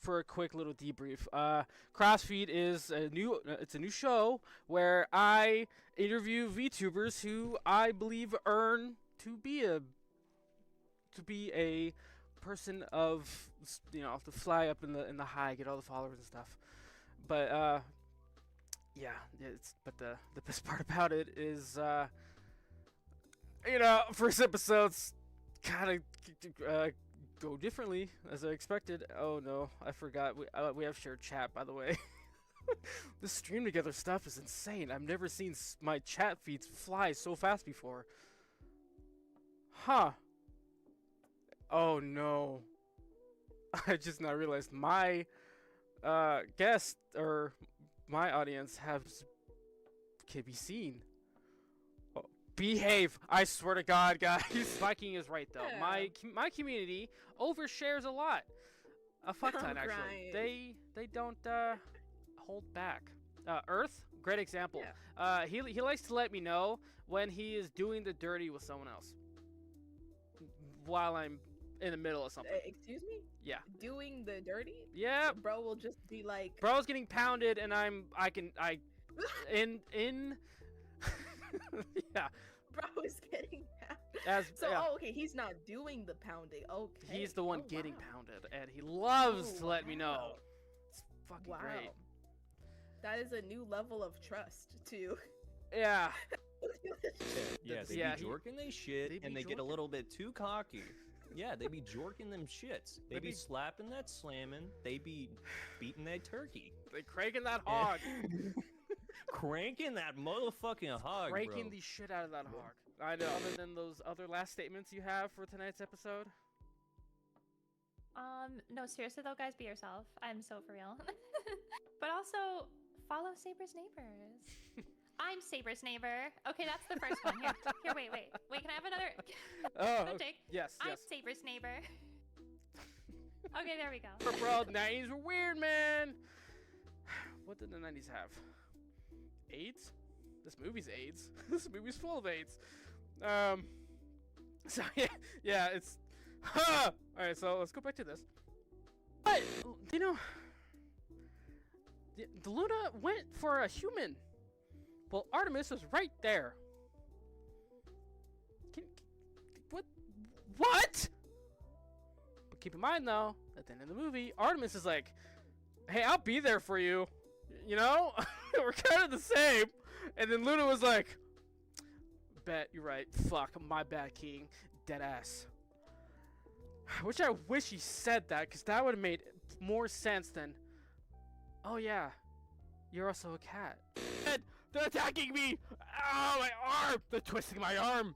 for a quick little debrief. Crossfeed is it's a new show where I interview VTubers who I believe earn to be a person of, to fly up in the high, get all the followers and stuff. But yeah, but the best part about it is first episodes kind of go differently as I expected. Oh no, I forgot. We have shared chat, by the way. This stream together stuff is insane. I've never seen my chat feeds fly so fast before. Huh. Oh no. I just now realized my guest or my audience can be seen. Behave! I swear to God, guys. Viking is right though. Yeah. My community overshares a lot. A fuck ton actually. They don't hold back. Earth, great example. Yeah. He likes to let me know when he is doing the dirty with someone else while I'm in the middle of something. Excuse me? Yeah. Doing the dirty? Yeah. Bro will just be like, Bro's getting pounded and yeah. bro is getting pounded. Yeah. Okay, he's not doing the pounding. Okay. He's the one getting pounded, and he loves to let me know. Wow. It's fucking great. That is a new level of trust, too. Yeah. Yeah, they be jorking they shit, and they get a little bit too cocky. Yeah, they be jorking them shits. They be slapping that slamming. They be beating that turkey. They cranking that hog. Cranking that motherfucking hog, Cranking bro. the shit out of that hog. I know. Other than those other last statements you have for tonight's episode? No, seriously though, guys, be yourself. I'm so for real. But also, follow Saber's neighbors. I'm Saber's neighbor. Okay, that's the first one. Here, wait. Can I have another? Oh, Jake? yes. I'm Saber's neighbor. Okay, there we go. Bro, 90s were weird, man. What did the 90s have? AIDS? This movie's AIDS. This movie's full of AIDS. So yeah, it's. All right, so let's go back to this. But the Luna went for a human. Well, Artemis was right there. What? But keep in mind though, at the end of the movie, Artemis is like, "Hey, I'll be there for you." You know, we're kind of the same. And then Luna was like, "Bet you're right. Fuck, my bad, King. Dead ass." Which I wish he said that, because that would have made more sense than, "Oh yeah, you're also a cat." And they're attacking me! Oh, my arm! They're twisting my arm!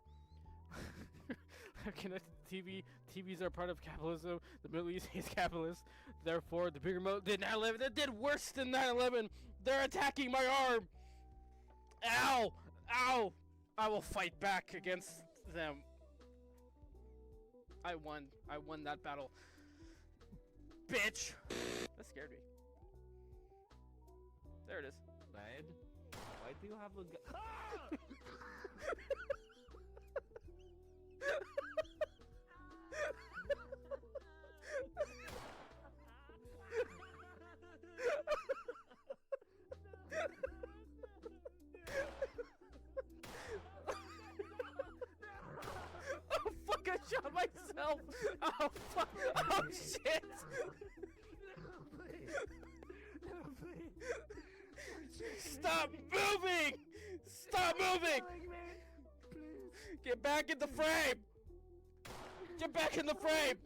Connected TVs are part of capitalism. The Middle East hates capitalists. Therefore, the bigger did 9/11. They did worse than 9/11. They're attacking my arm! Ow! Ow! I will fight back against them. I won that battle. Bitch! That scared me. There it is. Lad, why do you have a gun? Oh fuck, I shot myself! Oh fuck! Oh shit! Stop moving! Stop moving! Get back in the frame! Get back in the frame!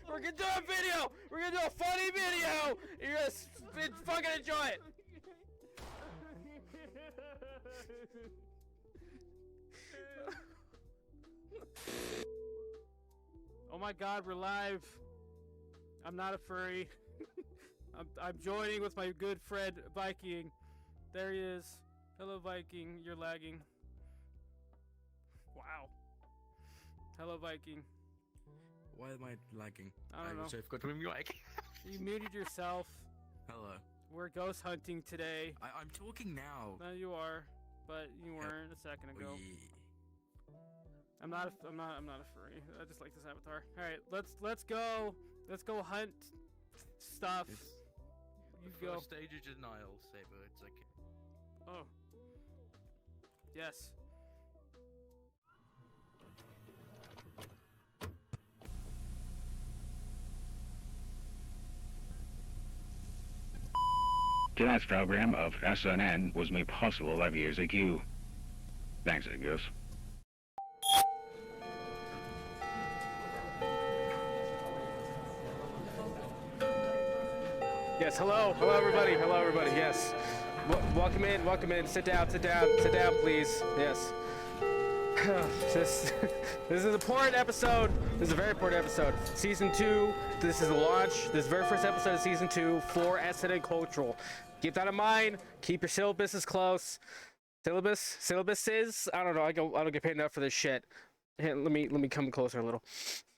We're gonna do a video! We're gonna do a funny video! You're gonna fucking enjoy it! Oh my god, we're live! I'm not a furry. I'm joining with my good friend Viking. There he is. Hello Viking, you're lagging. Wow. Hello Viking. Why am I lagging? I don't know. So I've got to mute mic. You muted yourself. Hello. We're ghost hunting today. I'm talking now. No, you are, but you weren't a second ago. I'm not a furry. I just like this avatar. All right, let's go. Let's go hunt stuff. You The go. first stage is denial, Saber. It's okay. Oh. Yes. Tonight's program of SNN was made possible by viewers like you. Thanks, I guess. Yes, hello everybody, yes. Welcome in, sit down, please, yes. This is an important episode, this is a very important episode. Season 2, this is the launch, this very first episode of Season 2 for SNN Cultural. Keep that in mind, keep your syllabuses close. Syllabuses? I don't know, I don't get paid enough for this shit. Here, let me come closer a little.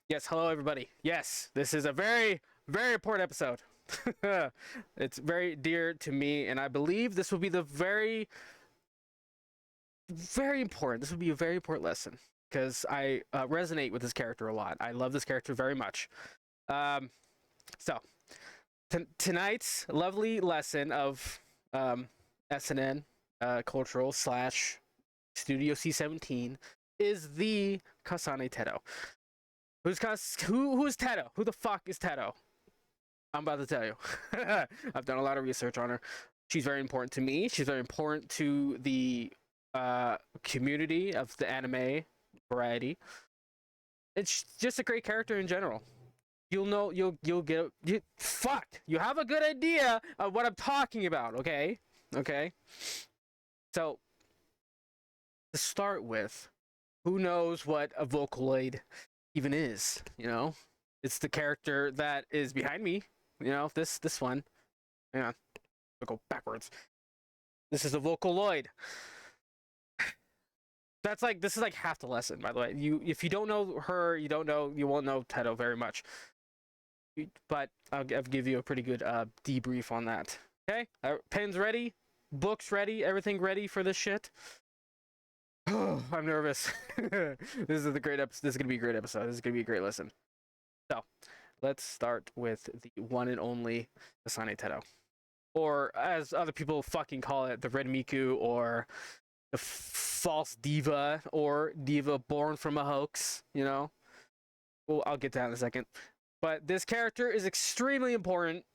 Yes, hello everybody. Yes, this is a very, very important episode. It's very dear to me, and I believe this will be the very important. This will be a very important lesson because I resonate with this character a lot. I love this character very much. So tonight's lovely lesson of SNN Cultural / Studio C17 is the Kasane Teto. Who's Teto? Who the fuck is Teto? I'm about to tell you. I've done a lot of research on her. She's very important to me. She's very important to the community of the anime variety. It's just a great character in general. You'll know. You'll get. You have a good idea of what I'm talking about. Okay. So to start with, who knows what a Vocaloid even is? You know, it's the character that is behind me. You know, this one. Hang on. I'll go backwards. This is a Vocaloid. This is like half the lesson, by the way. If you don't know her, you won't know Teto very much. But I'll give you a pretty good debrief on that. Okay? Pens ready? Books ready? Everything ready for this shit? I'm nervous. This is a great episode. This is gonna be a great episode. This is gonna be a great lesson. So, let's start with the one and only Kasane Teto. Or, as other people fucking call it, the Red Miku, or the false diva, or diva born from a hoax, you know? Well, I'll get to that in a second. But this character is extremely important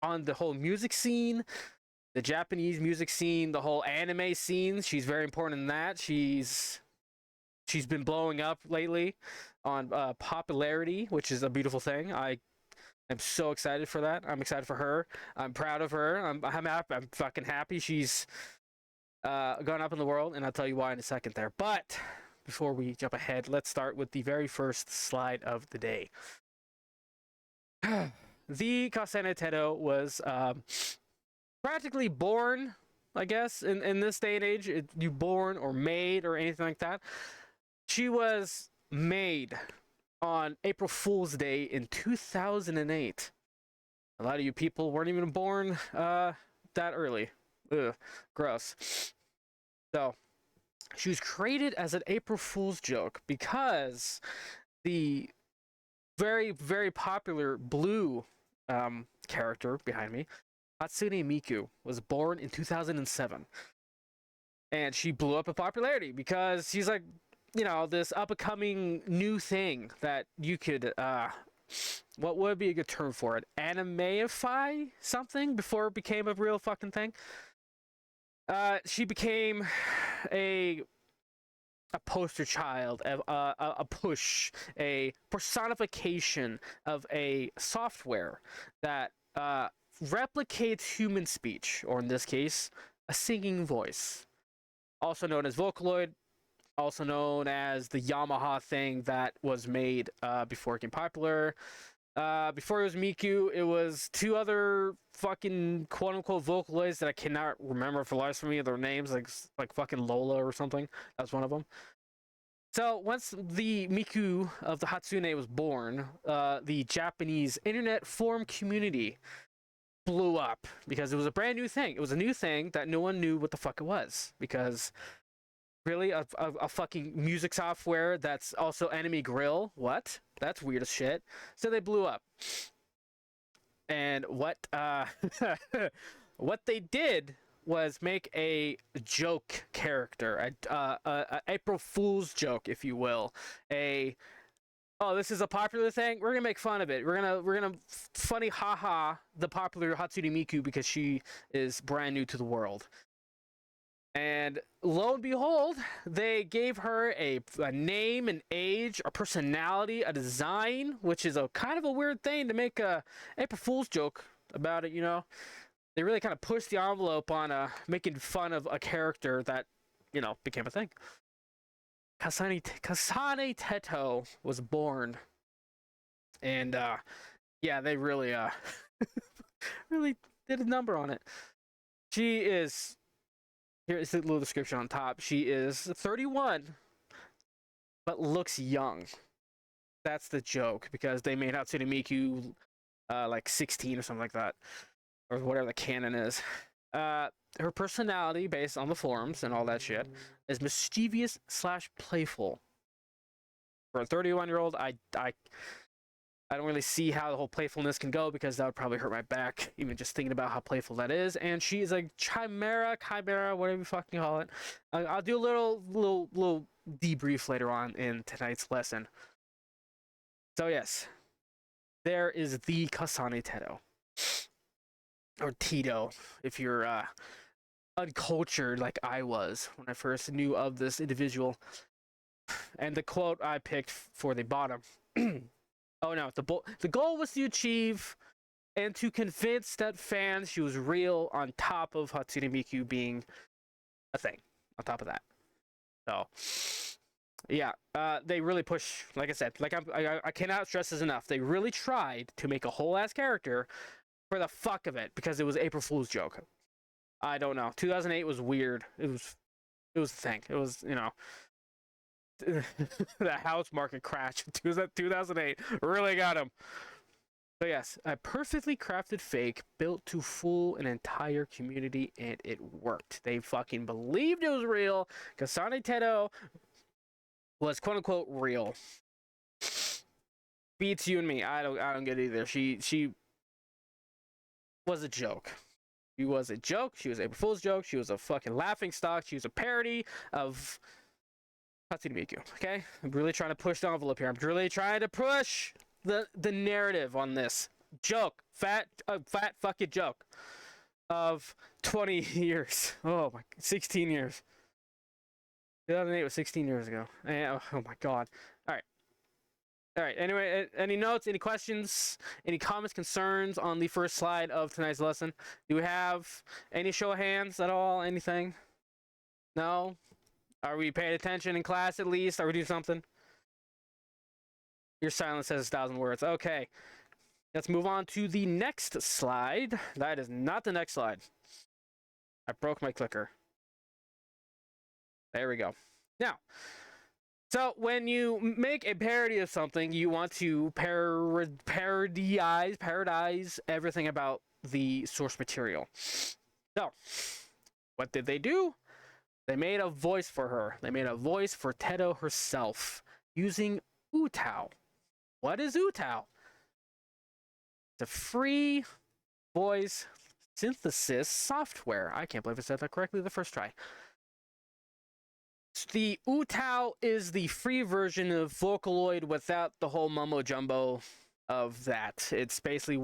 on the whole music scene, the Japanese music scene, the whole anime scene. She's very important in that. She's been blowing up lately on popularity, which is a beautiful thing. I am so excited for that. I'm excited for her. I'm proud of her. I'm happy. I'm fucking happy she's gone up in the world, and I'll tell you why in a second there. But before we jump ahead, let's start with the very first slide of the day. The Kasane Teto was practically born, I guess, in this day and age. You born or made or anything like that. She was made on April Fool's Day in 2008. A lot of you people weren't even born that early. Ugh, gross. So, she was created as an April Fool's joke because the very, very popular blue character behind me, Hatsune Miku, was born in 2007. And she blew up in popularity because she's like, you know, this up-and-coming new thing that you could, what would be a good term for it? Animeify something before it became a real fucking thing? She became a poster child, a push, a personification of a software that replicates human speech, or in this case, a singing voice. Also known as Vocaloid, also known as the Yamaha thing that was made before it became popular. Before it was Miku, it was two other fucking quote-unquote Vocaloids that I cannot remember for the life of me their names, like fucking Lola or something. That's one of them. So once the Miku of the Hatsune was born, the Japanese internet forum community blew up because it was a brand new thing. It was a new thing that no one knew what the fuck it was, because really, a fucking music software that's also Enemy Grill? What? That's weird as shit. So they blew up. And what what they did was make a joke character, a April Fool's joke, if you will. Oh, this is a popular thing. We're gonna make fun of it. We're gonna funny haha the popular Hatsune Miku because she is brand new to the world. And lo and behold, they gave her a name, an age, a personality, a design, which is a kind of a weird thing to make a April Fool's joke about it, you know? They really kind of pushed the envelope on making fun of a character that, you know, became a thing. Kasane Teto was born. And, yeah, they really, really did a number on it. She is... Here is the little description on top. She is 31, but looks young. That's the joke, because they made Hatsune Miku like 16 or something like that, or whatever the canon is. Her personality, based on the forums and all that shit, is mischievous / playful. For a 31-year-old, I don't really see how the whole playfulness can go, because that would probably hurt my back, even just thinking about how playful that is. And she's a chimera, whatever you fucking call it. I'll do a little debrief later on in tonight's lesson. So yes, there is the Kasane Teto. Or Tito, if you're uncultured like I was when I first knew of this individual. And the quote I picked for the bottom... Oh no, the goal was to achieve and to convince that fans she was real, on top of Hatsune Miku being a thing on top of that. So yeah, they really push, like I said, like I cannot stress this enough. They really tried to make a whole ass character for the fuck of it, because it was April Fool's joke. I don't know. 2008 was weird. It was a thing. It was, you know, the house market crash in 2008 really got him. So yes, a perfectly crafted fake built to fool an entire community, and it worked. They fucking believed it was real. Kasane Teto was quote unquote real. Beats you and me. I don't get it either. She was a joke. She was a joke. She was April Fool's joke. She was a fucking laughing stock. She was a parody of Hatsune Miku. Okay, I'm really trying to push the envelope here. I'm really trying to push the narrative on this joke, fat fucking joke of 20 years. Oh my, 16 years. 2008 was 16 years ago. Oh my god. All right. Anyway, any notes, any questions, any comments, concerns on the first slide of tonight's lesson? Do we have any show of hands at all? Anything? No? Are we paying attention in class at least? Are we doing something? Your silence says 1,000 words. Okay. Let's move on to the next slide. That is not the next slide. I broke my clicker. There we go. Now, so when you make a parody of something, you want to parodize everything about the source material. So, what did they do? They made a voice for her. They made a voice for Teto herself using Utao. What is Utao? It's a free voice synthesis software. I can't believe I said that correctly the first try. The Utao is the free version of Vocaloid without the whole mumbo jumbo of that. It's exactly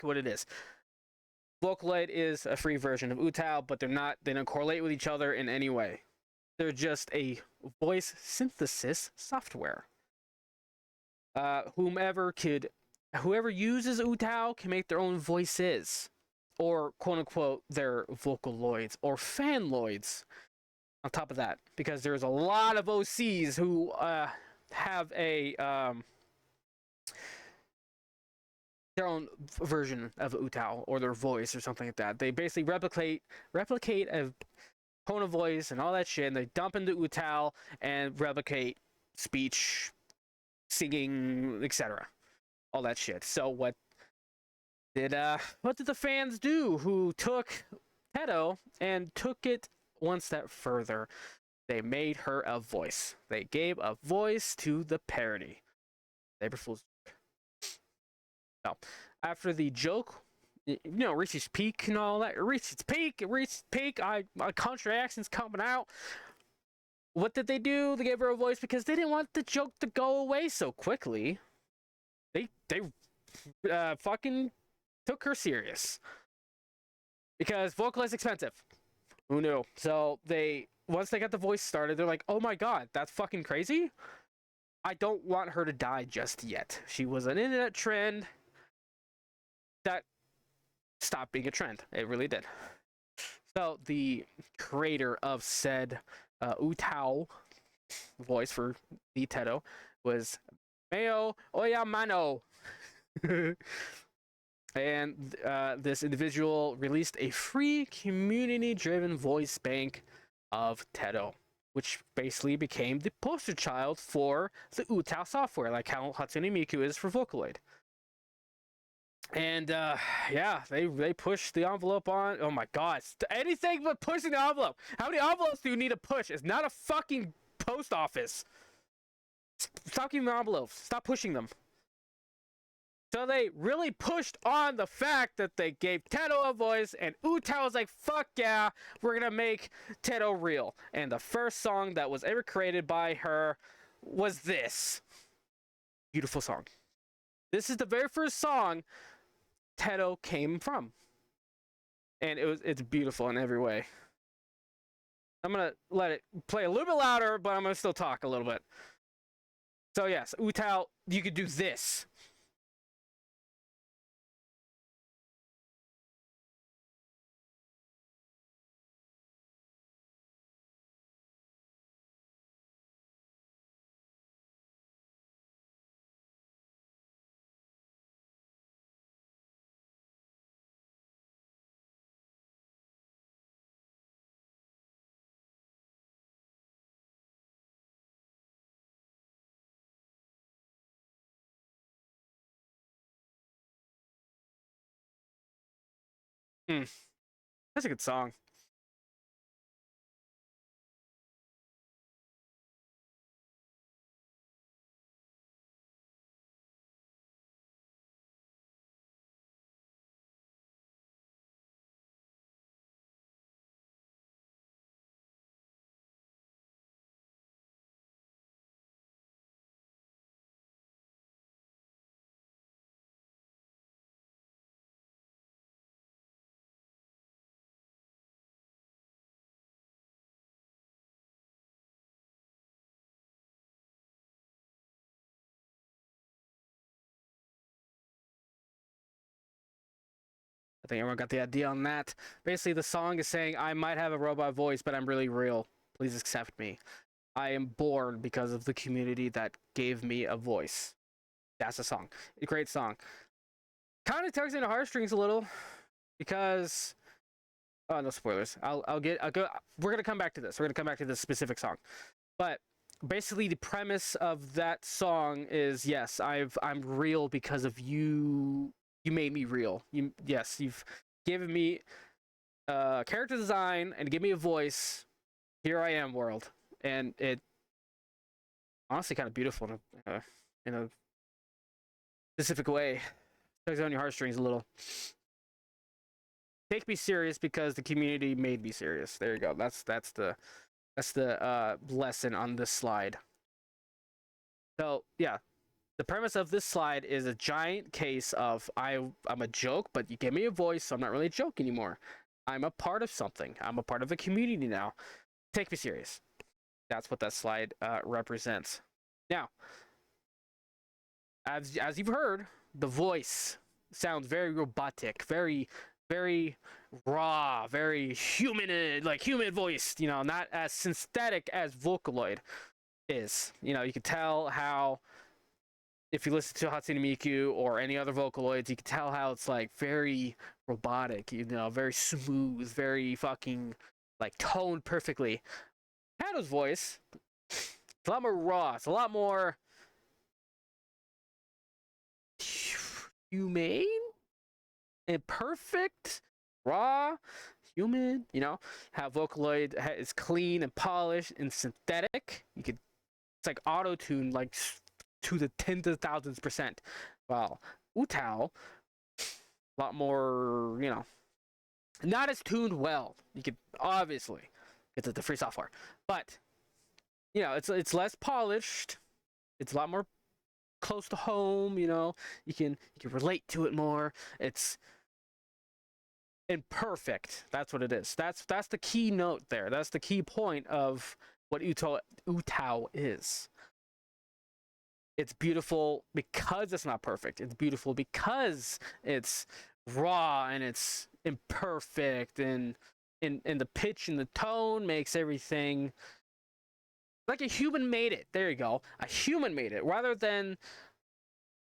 what it is. Vocaloid is a free version of Utao, but they don't correlate with each other in any way. They're just a voice synthesis software. Whoever uses Utao can make their own voices, or quote unquote their Vocaloids or fanloids. On top of that, because there's a lot of OCs who have a their own version of Utao or their voice or something like that. They basically replicate a tone of voice and all that shit, and they dump into Utao and replicate speech, singing, etc. All that shit. So what did the fans do who took Teto and took it one step further? They made her a voice. They gave a voice to the parody. April Fool's joke. Now, after the joke, reached its peak and all that, it reached its peak. My country accent's coming out. What did they do? They gave her a voice because they didn't want the joke to go away so quickly. They fucking took her serious. Because vocal is expensive. Who knew? So once they got the voice started, they're like, oh my god, that's fucking crazy. I don't want her to die just yet. She was an internet trend that stopped being a trend. It really did. So the creator of said Utao voice for the Teto was Mayo Oyamano. And this individual released a free community-driven voice bank of Teto, which basically became the poster child for the Utao software, like how Hatsune Miku is for Vocaloid. And they pushed the envelope on. Oh my god, anything but pushing the envelope. How many envelopes do you need to push? It's not a fucking post office. Stop giving envelopes. Stop pushing them. So they really pushed on the fact that they gave Teto a voice, and Utao was like, fuck yeah, we're gonna make Teto real. And the first song that was ever created by her was this. Beautiful song. This is the very first song Teto came from. And it's beautiful in every way. I'm gonna let it play a little bit louder, but I'm gonna still talk a little bit. So yes, Utao, you could do this. That's a good song. I think everyone got the idea on that. Basically, the song is saying, I might have a robot voice, but I'm really real. Please accept me. I am born because of the community that gave me a voice. That's a song. A great song. Kind of tugs into heartstrings a little, because... Oh, no spoilers. I'll go. We're gonna come back to this. We're gonna come back to this specific song. But basically, the premise of that song is, yes, I'm real because of you. You made me real. You've given me character design and give me a voice. Here I am, world, and it honestly kind of beautiful in a specific way. Tugs on your heartstrings a little. Take me serious because the community made me serious. There you go. That's the lesson on this slide. So yeah. The premise of this slide is a giant case of I'm a joke, but you give me a voice, so I'm not really a joke anymore. I'm a part of something. I'm a part of a community now. Take me serious. That's what that slide represents. Now, as you've heard, the voice sounds very robotic, very raw, very human, like human voiced. Not as synthetic as Vocaloid is. You can tell how. If you listen to Hatsune Miku or any other Vocaloids, you can tell how it's like very robotic, very smooth, very fucking like toned perfectly. Teto's voice, it's a lot more raw. It's a lot more humane and perfect, raw, human. How Vocaloid is clean and polished and synthetic. It's like auto-tuned, like to the tens of thousands %. Well, Utao, a lot more, not as tuned well. You could obviously get the free software, but it's less polished. It's a lot more close to home. You can relate to it more. It's imperfect. That's what it is. That's the key note there. That's the key point of what Utao is. It's beautiful because it's not perfect. It's beautiful because it's raw and it's imperfect, and the pitch and the tone makes everything like a human made it. There you go. A human made it rather than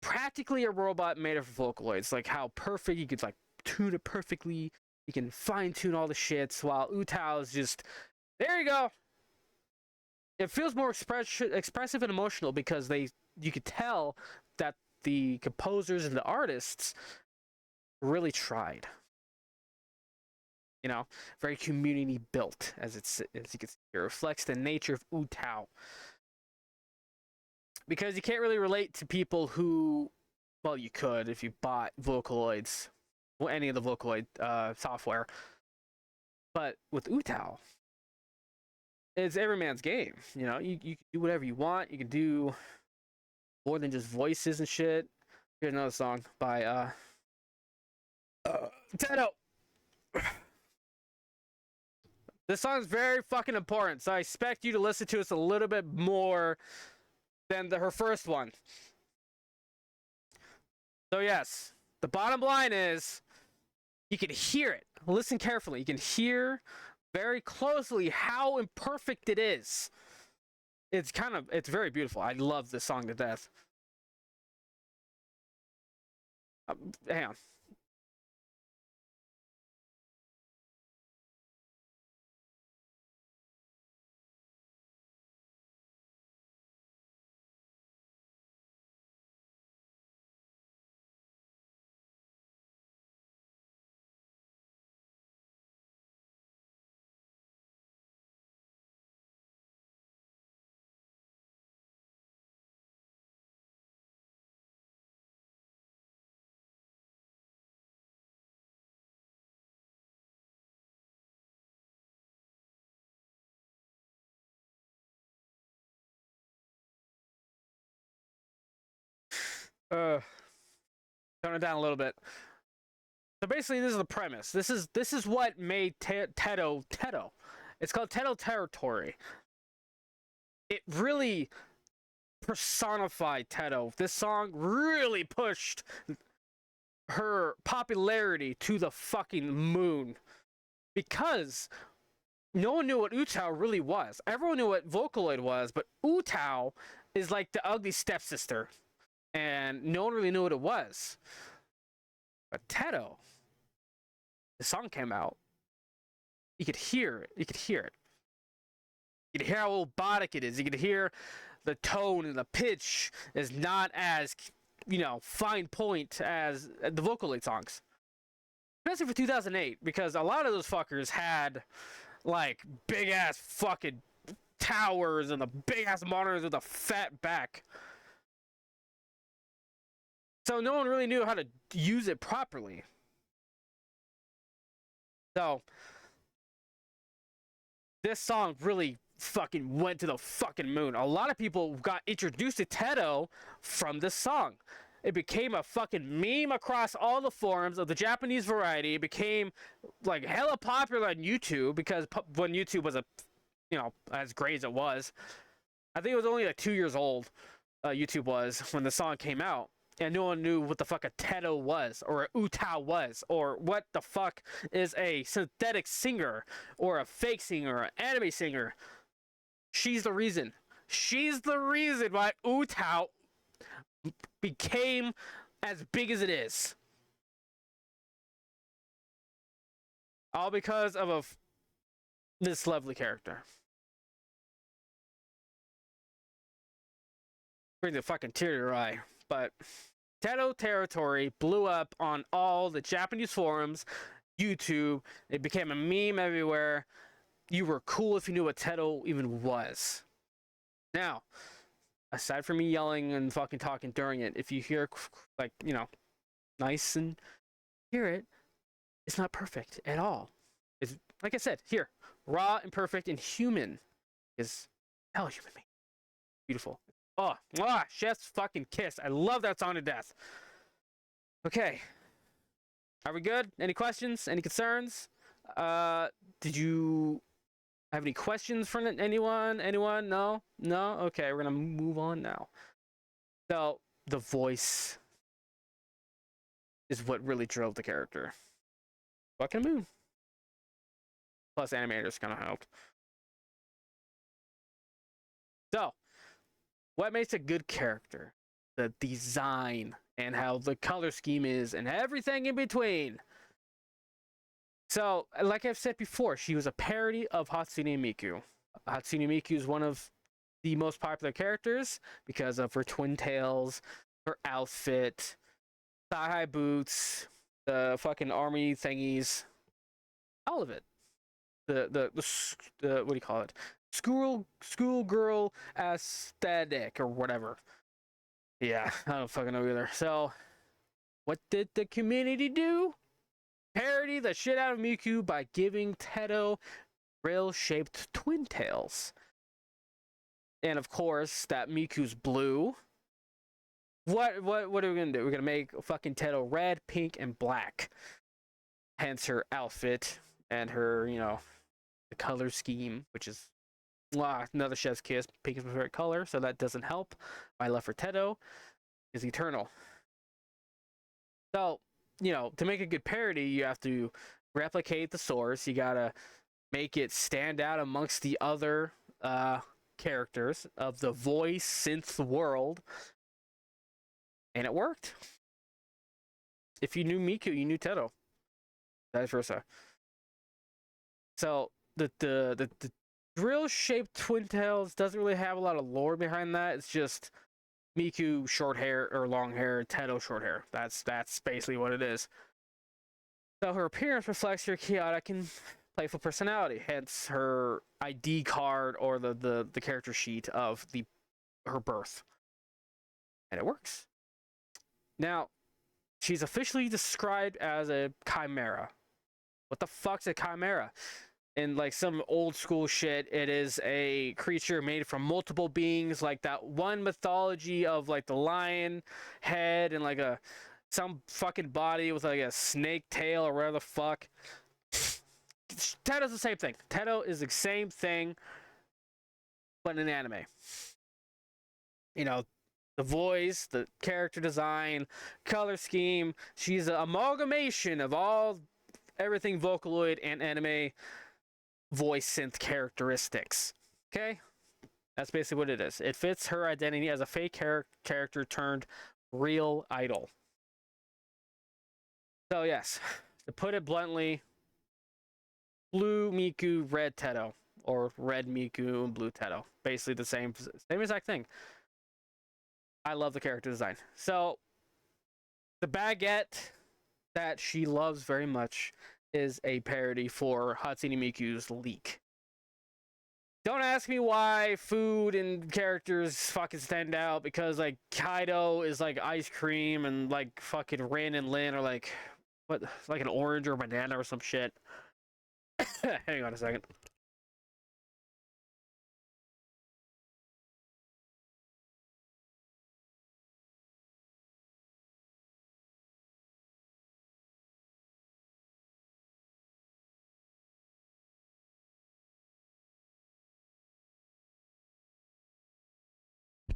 practically a robot made it for Vocaloids. Like how perfect you could like tune it perfectly. You can fine tune all the shits, while Utao is just there you go. It feels more expressive and emotional because you could tell that the composers and the artists really tried. Very community built, as you can see. It reflects the nature of Utao. Because you can't really relate to people who, well, you could if you bought Vocaloids, well, any of the Vocaloid software. But with Utao, it's every man's game. You can do whatever you want. You can do more than just voices and shit. Here's another song by Tedo. This song is very fucking important, so I expect you to listen to us a little bit more than her first one. So yes, the bottom line is you can hear it. Listen carefully. You can hear very closely how imperfect it is. It's very beautiful. I love this song to death. Hang on. Tone it down a little bit. So basically, this is the premise. This is what made Tedo Tedo. It's called Tedo Territory. It really personified Tedo. This song really pushed her popularity to the fucking moon, because no one knew what Utao really was. Everyone knew what Vocaloid was, but Utao is like the ugly stepsister, and no one really knew what it was. But Tedo, the song came out. You could hear it. You could hear it. You could hear how robotic it is. You could hear the tone and the pitch is not as, fine point as the Vocaloid songs. Especially for 2008, because a lot of those fuckers had, like, big-ass fucking towers and the big-ass monitors with a fat back. So no one really knew how to use it properly. So this song really fucking went to the fucking moon. A lot of people got introduced to Tedo from this song. It became a fucking meme across all the forums of the Japanese variety. It became like hella popular on YouTube, because when YouTube was as great as it was, I think it was only like 2 years old. YouTube was when the song came out. And no one knew what the fuck a Tedo was, or a Utao was, or what the fuck is a synthetic singer, or a fake singer, or an anime singer. She's the reason. She's the reason why Utao became as big as it is. All because of this lovely character. Bring the fucking tear to your eye, but Tedo Territory blew up on all the Japanese forums, YouTube. It became a meme everywhere. You were cool if you knew what Tedo even was. Now, aside from me yelling and fucking talking during it, if you hear, nice and accurate, it's not perfect at all. It's like I said, here, raw, imperfect, and human is hell human being. Beautiful. Oh, mwah, chef's fucking kiss. I love that song to death. Okay. Are we good? Any questions? Any concerns? Did you have any questions from anyone? Anyone? No? No? Okay, we're gonna move on now. So, the voice is what really drove the character. Fucking moon. Plus, animators kind of helped. So, what makes a good character? The design and how the color scheme is and everything in between. So, like I've said before, she was a parody of Hatsune Miku. Hatsune Miku is one of the most popular characters because of her twin tails, her outfit, thigh-high boots, the fucking army thingies, all of it. The what do you call it? Schoolgirl aesthetic or whatever. Yeah, I don't fucking know either. So, what did the community do? Parody the shit out of Miku by giving Teto rail-shaped twin tails. And of course, that Miku's blue. What are we gonna do? We're gonna make fucking Teto red, pink, and black. Hence her outfit and her, the color scheme, which is another chef's kiss. Pink is my favorite color, so that doesn't help. My love for Teto is eternal. So, to make a good parody, you have to replicate the source. You gotta make it stand out amongst the other characters of the voice synth world. And it worked. If you knew Miku, you knew Teto. Vice versa. So, the drill-shaped twin tails doesn't really have a lot of lore behind that. It's just Miku short hair or long hair, Teto short hair. That's basically what it is. So her appearance reflects her chaotic and playful personality, hence her ID card or the character sheet of her birth. And it works. Now, she's officially described as a chimera. What the fuck's a chimera? In like some old school shit, it is a creature made from multiple beings, like that one mythology of like the lion head and like some fucking body with like a snake tail or whatever the fuck. Teto's the same thing. Teto is the same thing, but in anime. The voice, the character design, color scheme. She's an amalgamation of everything Vocaloid and anime voice synth characteristics. Okay? That's basically what it is. It fits her identity as a fake character turned real idol. So yes, to put it bluntly, blue Miku, red Teto. Or red Miku and blue Teto. Basically the same exact thing. I love the character design. So, the baguette that she loves very much is a parody for Hatsune Miku's Leek. Don't ask me why food and characters fucking stand out, because like Kaido is like ice cream and like fucking Rin and Lin are like an orange or banana or some shit. Hang on a second.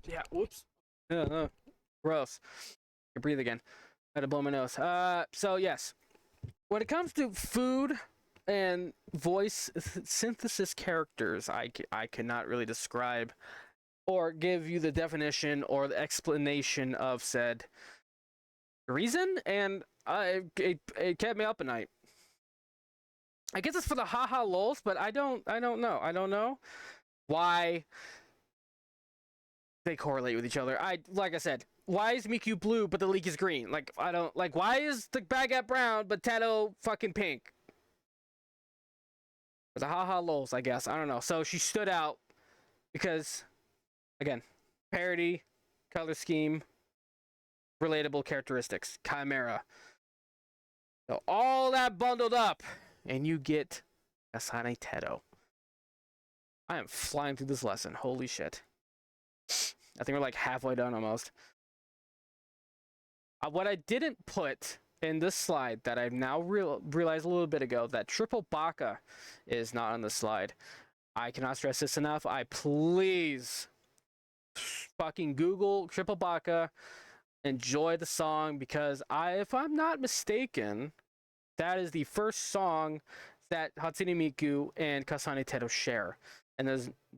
Yeah, whoops. Gross. I breathe again. I had to blow my nose. So yes. When it comes to food and voice synthesis characters, I cannot really describe or give you the definition or the explanation of said reason, and it kept me up at night. I guess it's for the haha lols, but I don't know. I don't know why they correlate with each other. Like I said, why is Miku blue but the Leek is green? Like, I don't like, why is the baguette brown but Teto fucking pink? It's a haha lols, I guess. I don't know. So she stood out because, again, parody, color scheme, relatable characteristics. Chimera. So all that bundled up, and you get Kasane Teto. I am flying through this lesson. Holy shit. I think we're like halfway done almost. What I didn't put in this slide that I've now realized a little bit ago, that Triple Baka is not on the slide. I cannot stress this enough. Please fucking Google Triple Baka. Enjoy the song, because if I'm not mistaken, that is the first song that Hatsune Miku and Kasane Teto share. And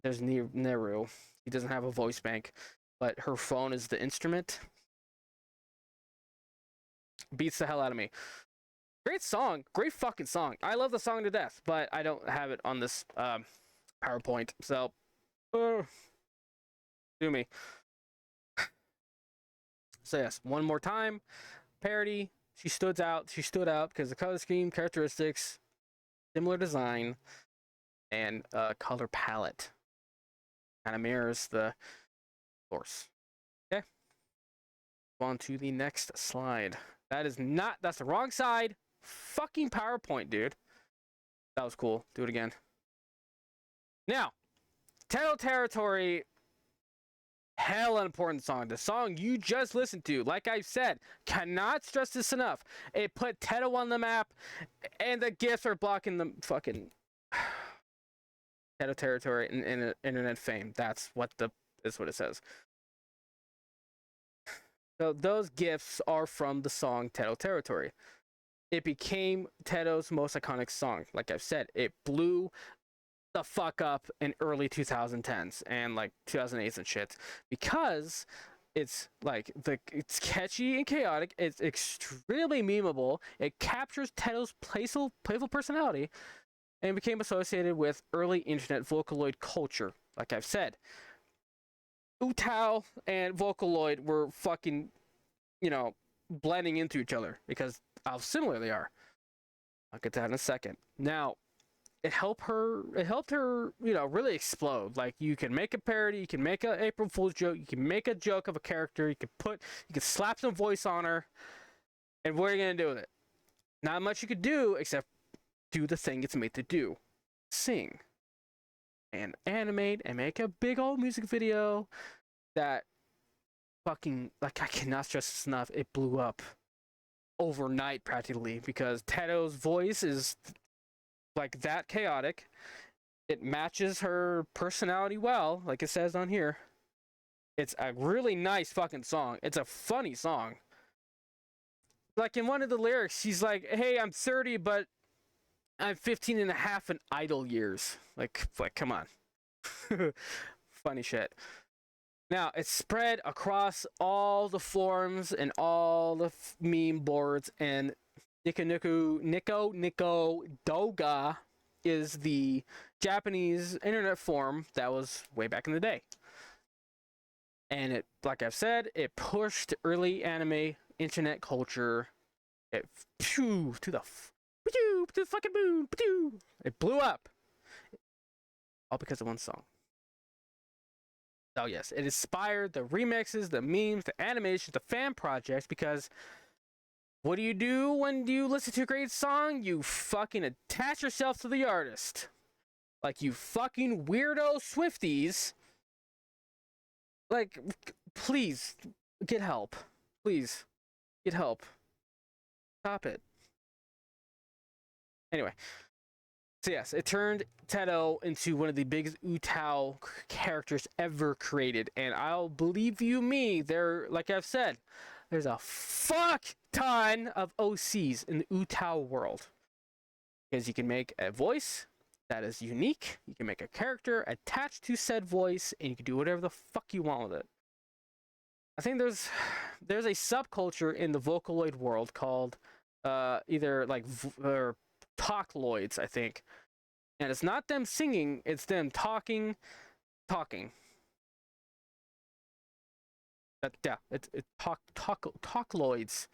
there's Neru. He doesn't have a voice bank, but her phone is the instrument. Beats the hell out of me. Great song. Great fucking song. I love the song to death, but I don't have it on this PowerPoint. So, do me. So yes, one more time. Parody. She stood out because the color scheme, characteristics, similar design, and color palette kind of mirrors the source. Okay. On to the next slide. That's the wrong side. Fucking PowerPoint, dude. That was cool. Do it again. Now, Teto Territory, hell an important song. The song you just listened to, like I said, cannot stress this enough. It put Teto on the map, and the gifts are blocking the fucking Teto Territory in internet fame. That's what it says. So those gifts are from the song Teto Territory. It became Teto's most iconic song. Like I've said, it blew the fuck up in early 2010s and like 2008s and shit, because it's like it's catchy and chaotic. It's extremely memeable. It captures Teto's playful personality, and became associated with early internet Vocaloid culture. Like I've said, Utao and Vocaloid were fucking, blending into each other because how similar they are. I'll get to that in a second. Now, it helped her, really explode. Like, you can make a parody, you can make an April Fool's joke, you can make a joke of a character, you can slap some voice on her, and what are you gonna do with it? Not much you could do except do the thing it's made to do. Sing. And animate and make a big old music video that fucking, like, I cannot stress this enough, it blew up overnight practically, because Teto's voice is like that chaotic. It matches her personality well, like it says on here. It's a really nice fucking song. It's a funny song. Like, in one of the lyrics, she's like, hey, I'm 30, but I'm 15 and a half in idle years. Like come on. Funny shit. Now, it's spread across all the forums and all the meme boards, and Nico Doga is the Japanese internet forum that was way back in the day. And it, like I've said, it pushed early anime internet culture. It to the fucking moon. It blew up. All because of one song. So yes, it inspired the remixes, the memes, the animations, the fan projects, because what do you do when you listen to a great song? You fucking attach yourself to the artist. Like, you fucking weirdo Swifties. Like, please, get help. Please, get help. Stop it. Anyway. So yes, it turned Teto into one of the biggest Utao characters ever created. And I'll believe you me, like I've said, there's a fuck ton of OCs in the Utao world. Because you can make a voice that is unique, you can make a character attached to said voice, and you can do whatever the fuck you want with it. I think there's a subculture in the Vocaloid world called either like Talkloids, I think. And it's not them singing, it's them talking. Yeah, it's Talkloids.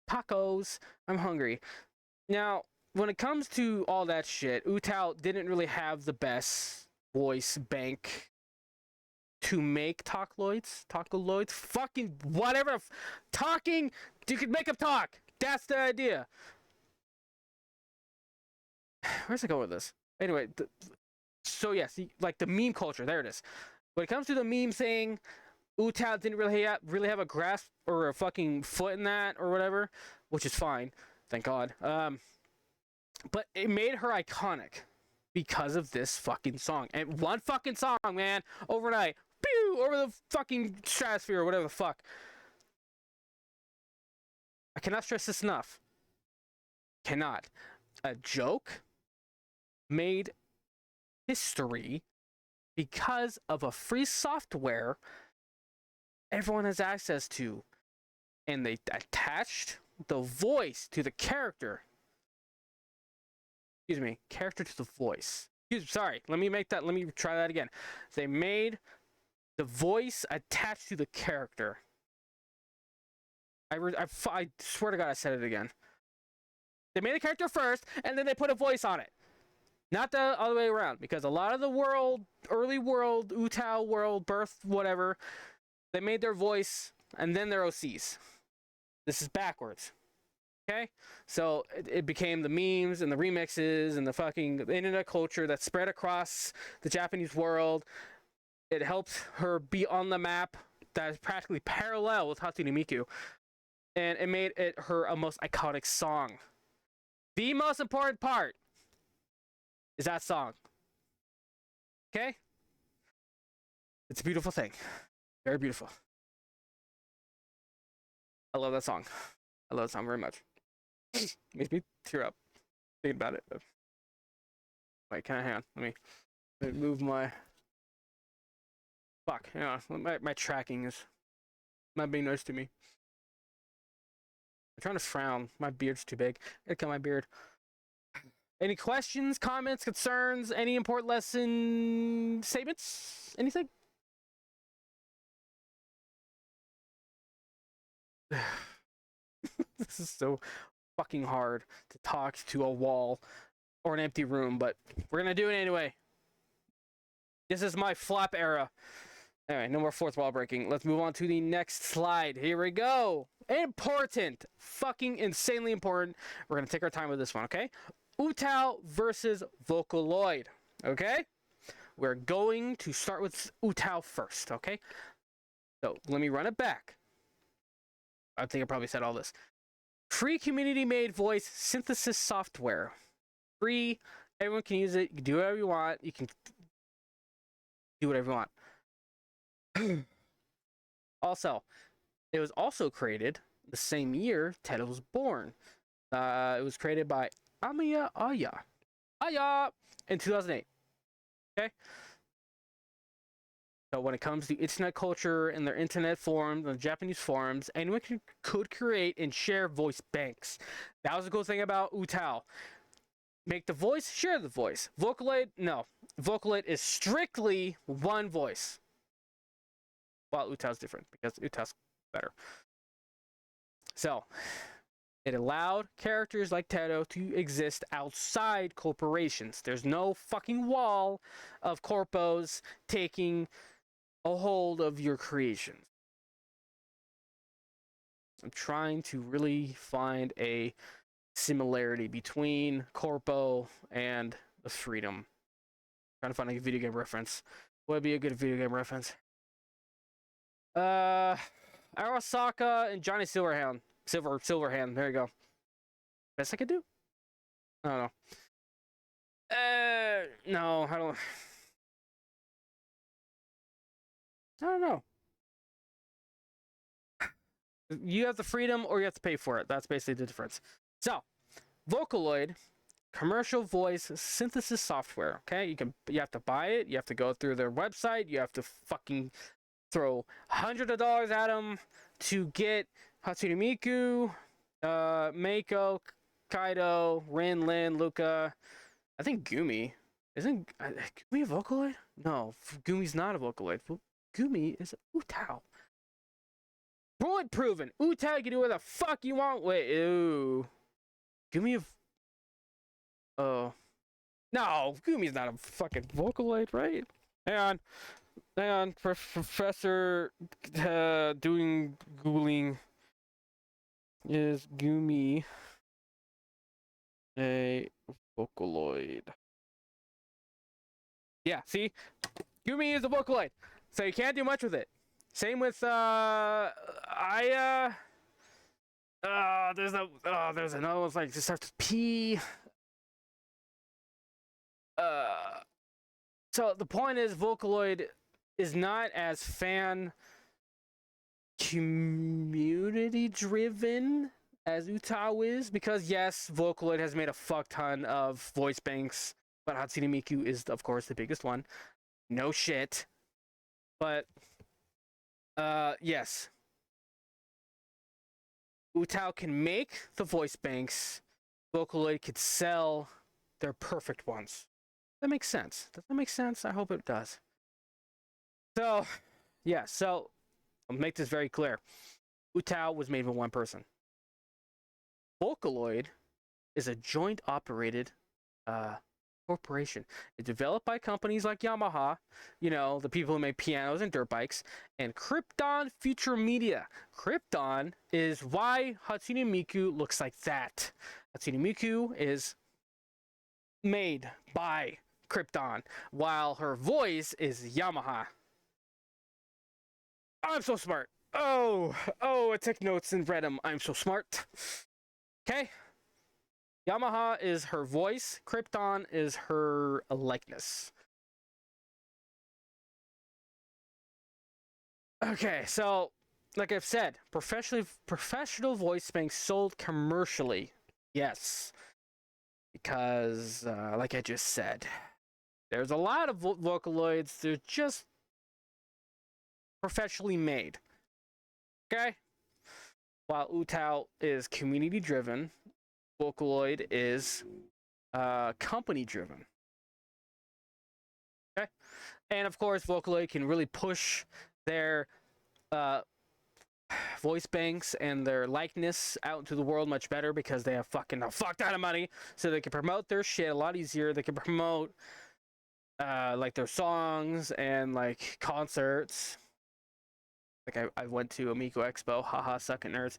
Tacos. I'm hungry. Now, when it comes to all that shit, Utao didn't really have the best voice bank to make Talkaloids, fucking whatever, talking, you could make them talk. That's the idea. Where's it going with this? Anyway, so yes, like the meme culture, there it is. When it comes to the meme thing, Utao didn't really have a grasp or a fucking foot in that or whatever, which is fine, thank God. But it made her iconic because of this fucking song. And one fucking song, man, overnight, pew, over the fucking stratosphere or whatever the fuck. I cannot stress this enough. Cannot. A joke made history because of a free software everyone has access to, and they attached the voice to the character. Excuse me, character to the voice. Sorry, let me try that again. They made the voice attached to the character. I swear to God I said it again. They made the character first, and then they put a voice on it. Not the other way around, because a lot of the world, early world, Utao world, birth, whatever, they made their voice and then their OCs. This is backwards. Okay? So it became the memes and the remixes and the fucking internet culture that spread across the Japanese world. It helped her be on the map that is practically parallel with Hatsune Miku. And it made it her a most iconic song. The most important part is that song. Okay? It's a beautiful thing. Very beautiful. I love that song. I love that song very much. Makes me tear up thinking about it. Wait, can I hang on? Let me move my... Fuck, hang on. My tracking is not being nice to me. I'm trying to frown. My beard's too big. I gotta cut my beard. Any questions, comments, concerns, any important lesson statements? Anything? This is so fucking hard to talk to a wall or an empty room, but we're gonna do it anyway. This is my flop era. Anyway, no more fourth wall breaking. Let's move on to the next slide. Here we go. Important. Fucking insanely important. We're gonna take our time with this one, okay? Utao versus Vocaloid, okay? We're going to start with Utao first, okay? So, let me run it back. I think I probably said all this. Free community-made voice synthesis software. Free. Everyone can use it. You can do whatever you want. You can do whatever you want. Also, it was also created the same year Ted was born. It was created by Amiya Aya in 2008. Okay? So when it comes to internet culture and their internet forums, and Japanese forums, anyone could create and share voice banks. That was the cool thing about Utao. Make the voice, share the voice. Vocaloid, no. Vocaloid is strictly one voice. While Utao's different, because Utao's better. So, it allowed characters like Tedo to exist outside corporations. There's no fucking wall of corpos taking a hold of your creations. I'm trying to really find a similarity between Corpo and the Freedom. I'm trying to find a video game reference. What would be a good video game reference? Arasaka and Johnny Silverhand. Silverhand, there you go. Best I could do? I don't know. No, I don't know. You have the freedom or you have to pay for it. That's basically the difference. So, Vocaloid, commercial voice synthesis software. Okay, you have to buy it. You have to go through their website. You have to fucking throw hundreds of dollars at them to get Hatsune Miku, Meiko, Kaido, Rin, Lin, Luca. I think Gumi. Isn't Gumi a Vocaloid? No, Gumi's not a Vocaloid. Gumi is Utao. Bullet proven. Utao, you can do whatever the fuck you want. Wait, ew. Gumi oh. No, Gumi's not a fucking Vocaloid, right? Hang on. Hang on, Professor doing Googling. Is Gumi a Vocaloid? Yeah, see? Gumi is a Vocaloid. So you can't do much with it. Same with there's another one's like just starts with P. So the point is Vocaloid is not as fan community driven as Utao is, because yes, Vocaloid has made a fuck ton of voice banks, but Hatsune Miku is of course the biggest one. No shit. But yes. Utao can make the voice banks. Vocaloid could sell their perfect ones. That makes sense. Does that make sense? I hope it does. So, yeah, so I'll make this very clear. Utao was made by one person. Vocaloid is a joint operated corporation. It's developed by companies like Yamaha, you know, the people who make pianos and dirt bikes, and Krypton Future Media. Krypton is why Hatsune Miku looks like that. Hatsune Miku is made by Krypton, while her voice is Yamaha. I'm so smart. Oh, I took notes and read them. I'm so smart. Okay. Yamaha is her voice. Krypton is her likeness. Okay, so like I've said, professional voice banks sold commercially. Yes. Because, like I just said, there's a lot of Vocaloids. They're just professionally made. Okay? While Utao is community driven, Vocaloid is company driven. Okay? And of course, Vocaloid can really push their voice banks and their likeness out into the world much better because they have fucking a fuck ton of money, so they can promote their shit a lot easier. They can promote like their songs and like concerts. Like I went to Amico Expo, haha, suck it nerds.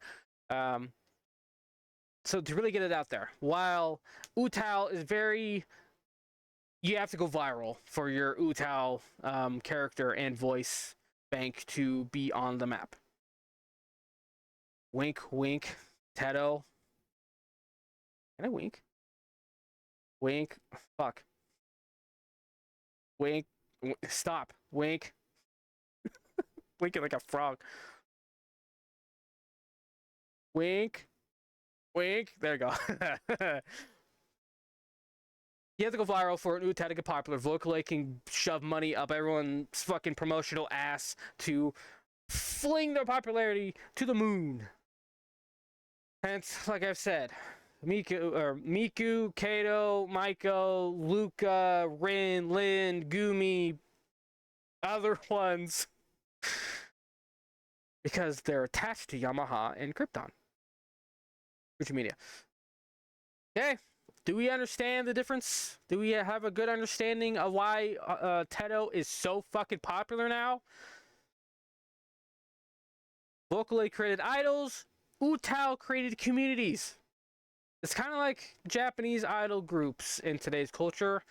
So to really get it out there, while Utao is very, you have to go viral for your Utao character and voice bank to be on the map. Wink, wink, Teto. Can I wink? Wink, fuck. Wink, stop, wink. Winking like a frog. Wink. Wink. There you go. You have to go viral for an Utao to get popular. Vocaloid can shove money up everyone's fucking promotional ass to fling their popularity to the moon. Hence, like I've said, Miku, Kato, Maiko, Luca, Rin, Lin, Gumi, other ones. Because they're attached to Yamaha and Krypton. Future Media. Okay. Do we understand the difference? Do we have a good understanding of why Teto is so fucking popular now? Vocaloid created idols. Utao created communities. It's kind of like Japanese idol groups in today's culture.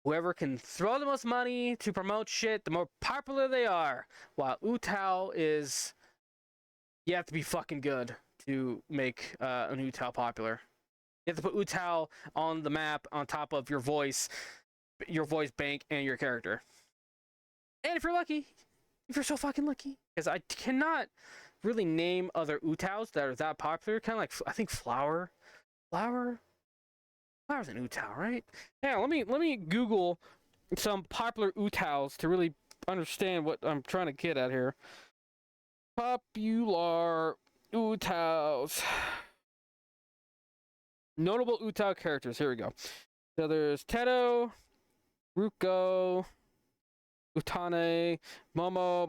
Whoever can throw the most money to promote shit, the more popular they are. While Utao is, you have to be fucking good to make an Utao popular. You have to put Utao on the map on top of your voice bank, and your character. And if you're lucky, if you're so fucking lucky, because I cannot really name other Utaos that are that popular. Kind of like, I think Flower. Flower's an Utao, right? Yeah, let me Google some popular Utaos to really understand what I'm trying to get at here. Popular Utaos. Notable Utao characters. Here we go. So there's Teto, Ruko, Utane, Momo,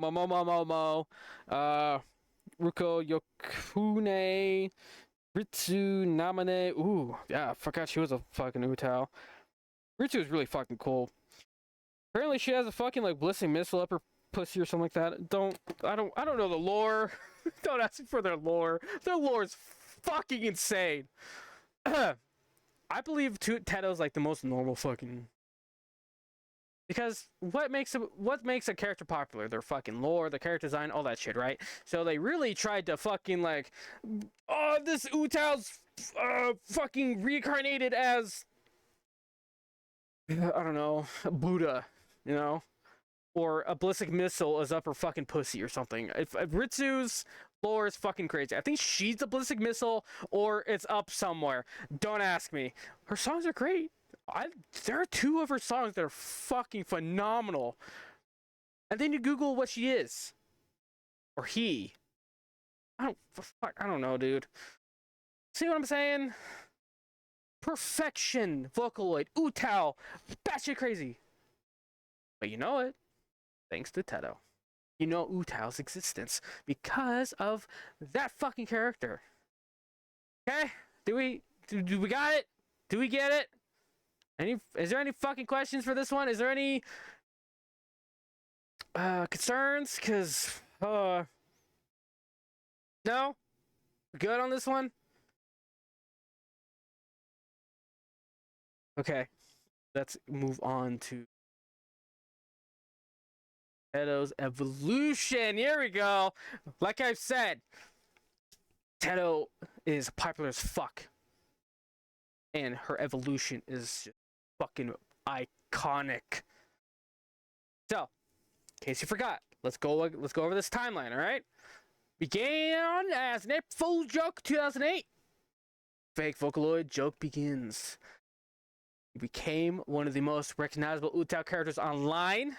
Ruko Yokune, Ritsu Namane. Ooh, yeah, I forgot she was a fucking Utao. Ritsu is really fucking cool. Apparently she has a fucking like blissing missile up her pussy or something like that. I don't know the lore. Don't ask me for their lore. Their lore is fucking insane. I believe Teto's like the most normal fucking. Because what makes a character popular? Their fucking lore, the character design, all that shit, right? So they really tried to fucking like, oh, this Utao's fucking reincarnated as, I don't know, Buddha, you know, or a ballistic missile is up her fucking pussy or something. If Ritsu's lore is fucking crazy. I think she's the ballistic missile or it's up somewhere. Don't ask me. Her songs are great. There are 2 of her songs that are fucking phenomenal. And then you Google what she is. Or he. I don't know, dude. See what I'm saying? Perfection. Vocaloid. Utao. Batshit crazy. But you know it. Thanks to Teto. You know Utao's existence. Because of that fucking character. Okay? Do we got it? Do we get it? Is there any fucking questions for this one? Is there any concerns? Cause no? We're good on this one? Okay. Let's move on to Teto's evolution. Here we go. Like I've said, Teto is popular as fuck. And her evolution is just fucking iconic. So, in case you forgot, let's go over this timeline, all right? Began as an April Fool's joke, 2008. Fake Vocaloid joke begins. He became one of the most recognizable Utao characters online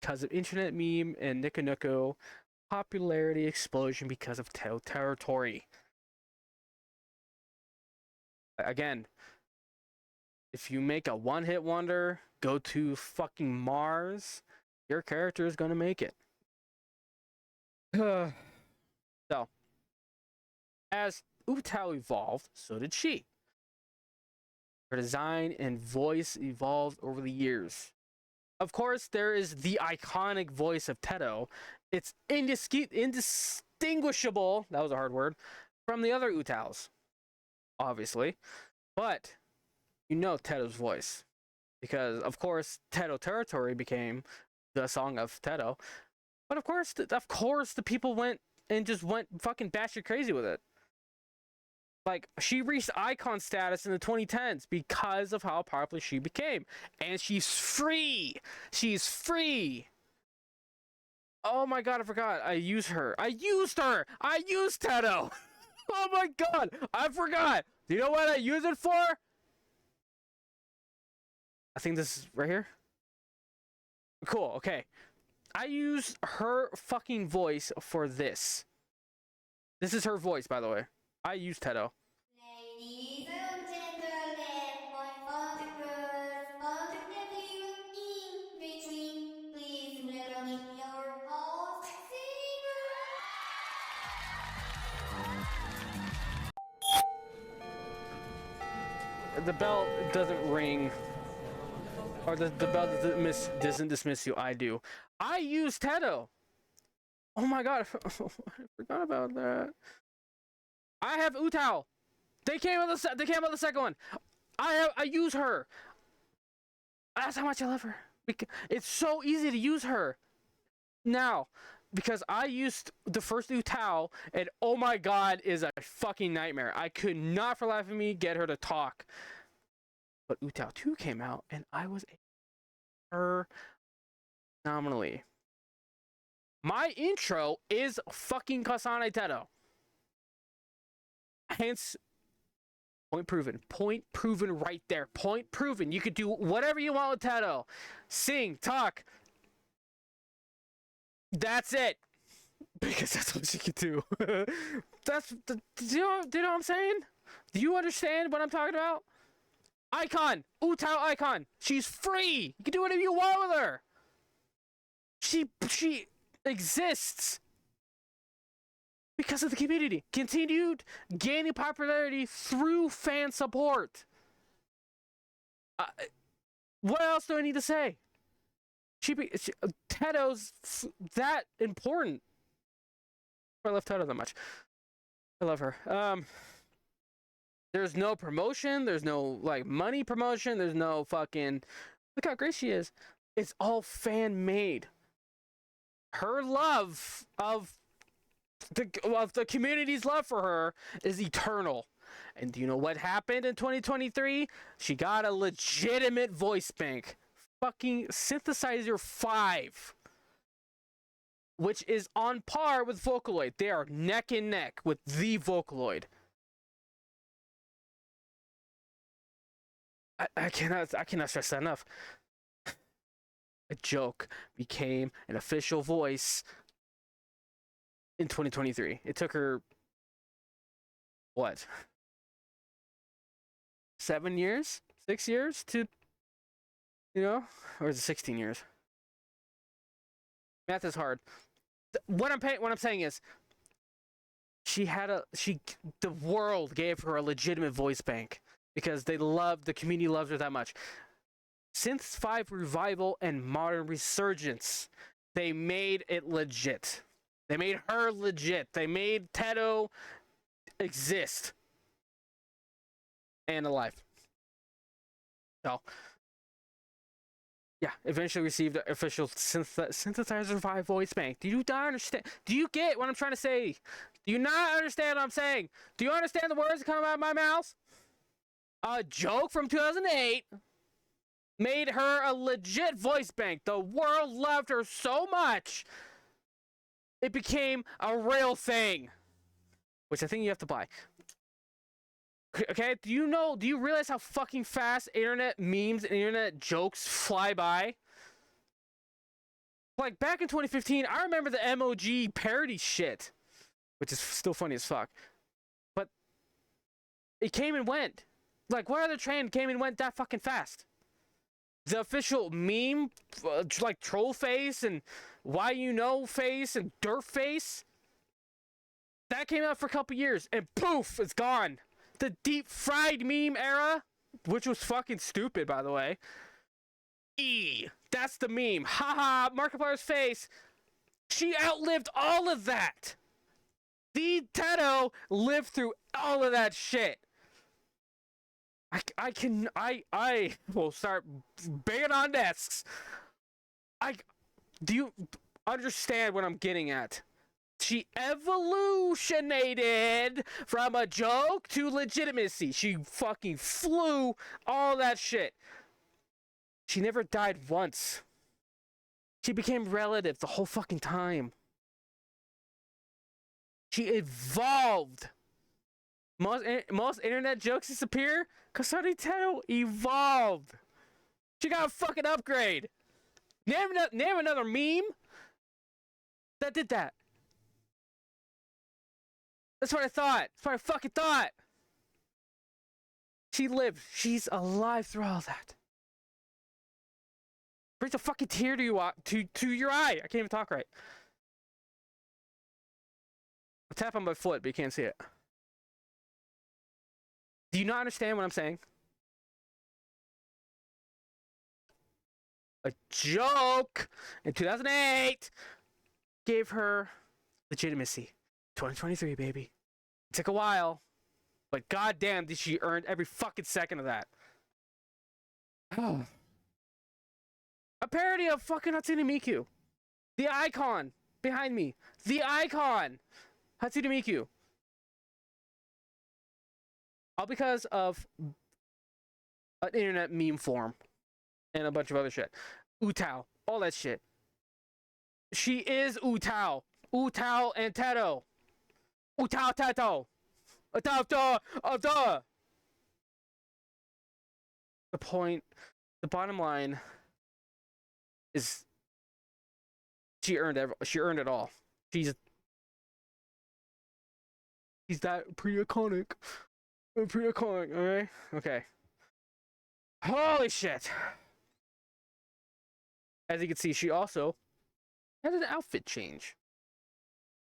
because of internet meme and Nico Nico popularity explosion because of Teto territory. Again, if you make a one-hit wonder, go to fucking Mars, your character is gonna make it. So, as Utao evolved, so did she. Her design and voice evolved over the years. Of course, there is the iconic voice of Teto. It's indistinguishable, that was a hard word, from the other Utaos. Obviously, but you know Teto's voice because, of course, Teto Territory became the song of Teto. But of course, the people went fucking batshit crazy with it. Like, she reached icon status in the 2010s because of how popular she became, and she's free. She's free. Oh my god, I forgot. I used her. I used Teto. Oh my god, I forgot. Do you know what I use it for? I think this is right here. Cool, okay. I use her fucking voice for this. This is her voice, by the way. I use Teto. Ladies and gentlemen, my photographers, positively in between, please welcome your host, The bell doesn't ring. Or the bell doesn't dismiss you. I do. I use Teto. Oh my god, I forgot about that. I have Utao. They came out the second one. I use her. That's how much I love her. It's so easy to use her now because I used the first Utao, and oh my god, is a fucking nightmare. I could not, for life of me, get her to talk. But Utao 2 came out, and I was her phenomenally. My intro is fucking Kasane Teto. Hence, point proven. Point proven right there. Point proven. You could do whatever you want with Teto. Sing, talk. That's it. Because that's what she could do. Do you know what I'm saying? Do you understand what I'm talking about? Icon. Utao icon. She's free. You can do whatever you want with her. She exists because of the community. Continued gaining popularity through fan support. What else do I need to say? Teto's that important. I love Teto that much. I love her. There's no promotion. There's no like money promotion. There's no fucking. Look how great she is. It's all fan made. Her love of the community's love for her is eternal. And do you know what happened in 2023? She got a legitimate voice bank. Fucking Synthesizer 5. Which is on par with Vocaloid. They are neck and neck with the Vocaloid. I cannot stress that enough. A joke became an official voice in 2023. It took her, what? 7 years? 6 years to, you know? Or is it 16 years? Math is hard. What I'm saying is, the world gave her a legitimate voice bank because the community loves her that much. Synth 5 revival and modern resurgence, they made it legit. They made her legit. They made Teto exist and alive. So, yeah, eventually received the official Synthesizer 5 voice bank. Do you not understand? Do you get what I'm trying to say? Do you not understand what I'm saying? Do you understand the words that come out of my mouth? A joke from 2008 made her a legit voice bank. The world loved her so much, it became a real thing. Which I think you have to buy. Okay, do you realize how fucking fast internet memes and internet jokes fly by? Like, back in 2015, I remember the MOG parody shit, which is still funny as fuck. But it came and went. Like, what other trend came and went that fucking fast? The official meme, like troll face and why you know face and dirt face, that came out for a couple years and poof, it's gone. The deep fried meme era, which was fucking stupid, by the way. That's the meme. Haha, Markiplier's face. She outlived all of that. The Teto lived through all of that shit. I will start banging on desks. Do you understand what I'm getting at? She evolutionated from a joke to legitimacy. She fucking flew all that shit. She never died once. She became relative the whole fucking time. She evolved. Most internet jokes disappear because Sunny Teto evolved. She got a fucking upgrade. Name another meme that did that. That's what I thought. That's what I fucking thought. She lived. She's alive through all that. Brings a fucking tear to you to your eye. I can't even talk right. I tap on my foot, but you can't see it. Do you not understand what I'm saying? A joke in 2008 gave her legitimacy. 2023, baby. It took a while, but goddamn, did she earn every fucking second of that. A parody of fucking Hatsune Miku. The icon behind me. The icon. Hatsune Miku. All because of an internet meme form and a bunch of other shit. Utao. All that shit. She is Utao. Utao and Teto. Utao Teto. The bottom line is she earned it all. She's that pretty iconic. Pretty iconic, alright? Okay. Holy shit. As you can see, she also had an outfit change.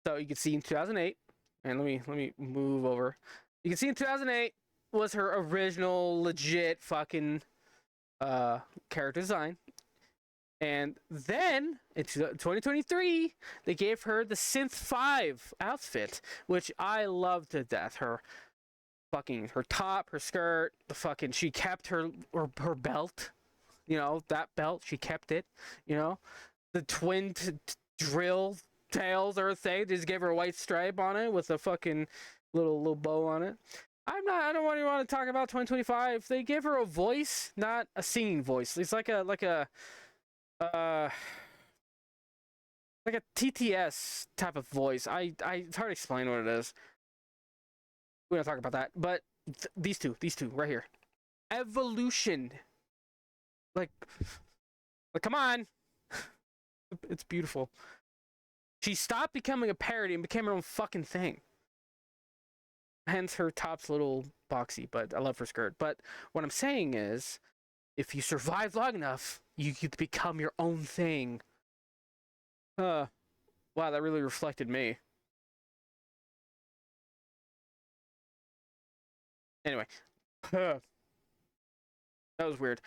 So you can see in 2008, and let me move over. You can see in 2008 was her original legit fucking character design. And then in 2023, they gave her the Synth 5 outfit, which I love to death. Her top, her skirt, she kept her belt. You know, that belt, she kept it. You know, the twin drill tails or thing. They just gave her a white stripe on it with a fucking little bow on it. I don't want to talk about 2025. They gave her a voice, not a singing voice. It's like a TTS type of voice. It's hard to explain what it is. We don't talk about that. But these two right here, evolution. Like come on, it's beautiful. She stopped becoming a parody and became her own fucking thing. Hence her top's a little boxy, but I love her skirt. But what I'm saying is, if you survive long enough, you could become your own thing. Wow, that really reflected me. Anyway. That was weird.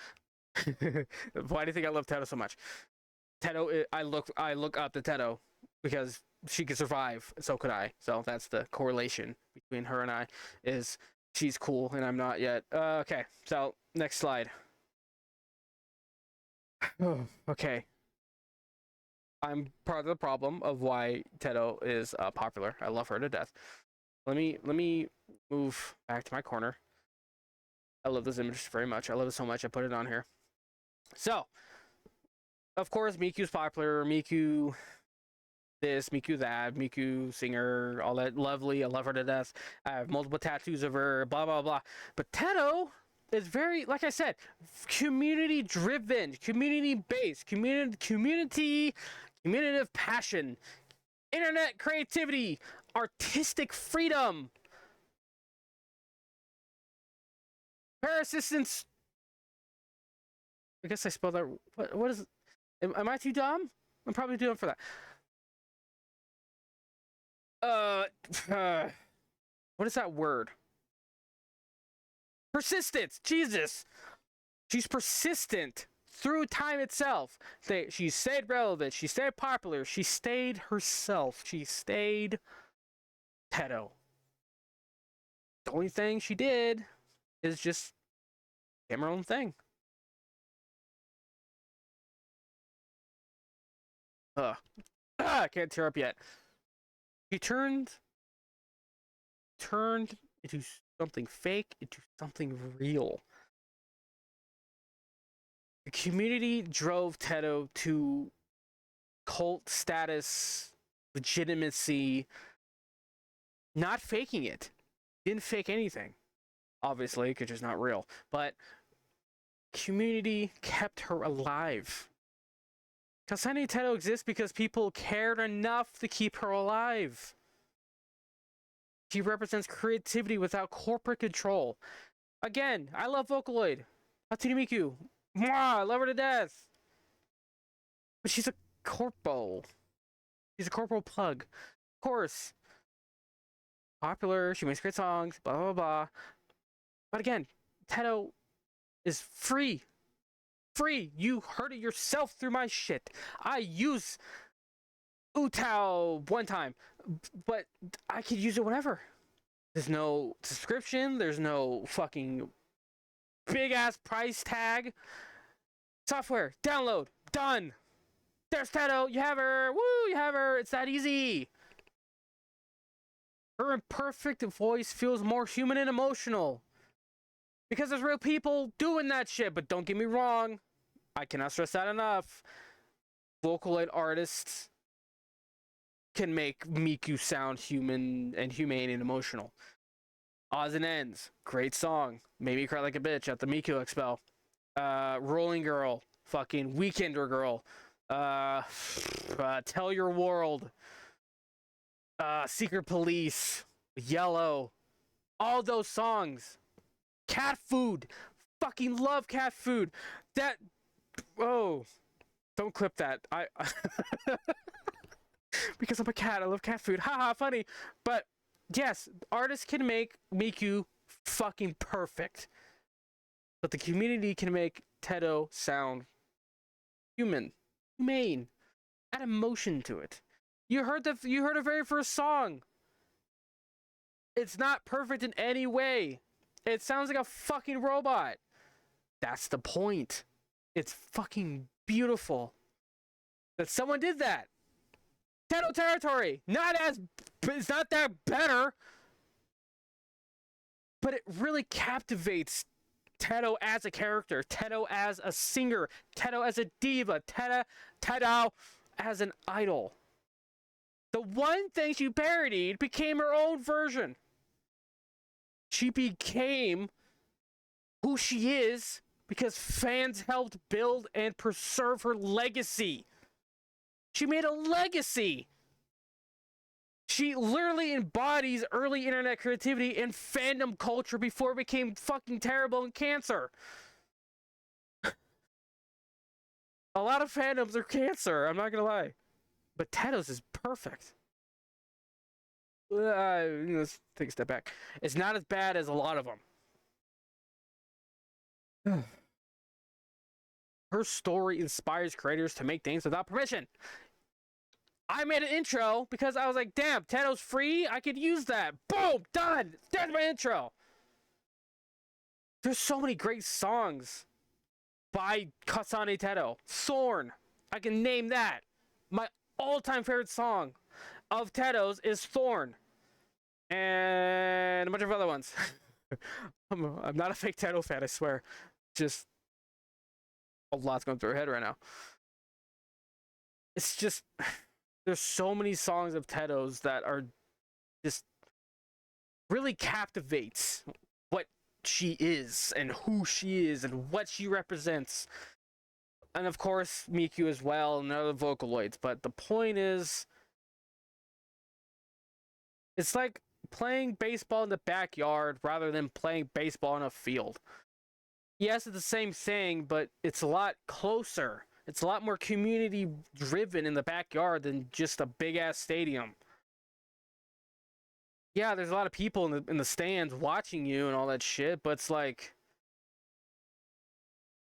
Why do you think I love Teto so much? Teto, I look up to Teto because she could survive, so could I. So that's the correlation between her and I, is she's cool and I'm not yet. Okay, so next slide. Okay. I'm part of the problem of why Teto is popular. I love her to death. Let me move back to my corner. I love this image very much. I love it so much I put it on here. So, of course, Miku's popular. Miku this, Miku that, Miku singer, all that lovely. I love her to death. I have multiple tattoos of her, blah, blah, blah. But Teto is very, like I said, community-driven, community-based, community passion, internet creativity, artistic freedom, persistence. I guess I spelled that. What is it? Am I too dumb? I'm probably too dumb for that. What is that word? Persistence. Jesus. She's persistent through time itself. She stayed relevant. She stayed popular. She stayed herself. She stayed Teto. The only thing she did is just became her own thing. I can't tear up yet. She turned into something fake, into something real. The community drove Teto to cult status, legitimacy, not faking it. Didn't fake anything, obviously, because it's not real. But community kept her alive. Kasane Teto exists because people cared enough to keep her alive. She represents creativity without corporate control. Again, I love Vocaloid. Hatsune Miku. Mwah, I love her to death. But she's a corpo. She's a corporal plug. Of course. Popular, she makes great songs, blah, blah, blah. But again, Teto is free. Free. You heard it yourself through my shit. I use Utao one time, but I could use it whenever. There's no subscription. There's no fucking big ass price tag. Software, download, done. There's Teto. You have her. Woo, you have her. It's that easy. Her imperfect voice feels more human and emotional. Because there's real people doing that shit. But don't get me wrong. I cannot stress that enough. Vocaloid artists can make Miku sound human and humane and emotional. Odds and Ends. Great song. Made me cry like a bitch at the Miku Expo. Rolling Girl. Fucking Weekender Girl. Tell Your World. Secret Police. Yellow. All those songs. Cat Food. Fucking love Cat Food. That. Oh. Don't clip that. Because I'm a cat. I love cat food. Haha, funny. But yes, artists can make Miku fucking perfect. But the community can make Teto sound human humane. Add emotion to it. You heard the very first song. It's not perfect in any way. It sounds like a fucking robot. That's the point. It's fucking beautiful that someone did that. Teto Territory, it's not that better, but it really captivates Teto as a character, Teto as a singer, Teto as a diva, Teto as an idol. The one thing she parodied became her own version. She became who she is because fans helped build and preserve her legacy. She made a legacy. She literally embodies early internet creativity and fandom culture before it became fucking terrible and cancer. A lot of fandoms are cancer, I'm not gonna lie. But Teto's is perfect. Let's take a step back. It's not as bad as a lot of them. Her story inspires creators to make things without permission. I made an intro because I was like, damn, Teto's free? I could use that. Boom, done. There's my intro. There's so many great songs by Kasane Teto. Thorn. I can name that. My all-time favorite song of Teto's is Thorn. And a bunch of other ones. I'm not a fake Teto fan, I swear. Just a lot's going through her head right now. It's just... There's so many songs of Teto's that are just really captivates what she is and who she is and what she represents. And of course, Miku as well and other Vocaloids. But the point is, it's like playing baseball in the backyard rather than playing baseball in a field. Yes, it's the same thing, but it's a lot closer. It's a lot more community-driven in the backyard than just a big-ass stadium. Yeah, there's a lot of people in the stands watching you and all that shit, but it's like,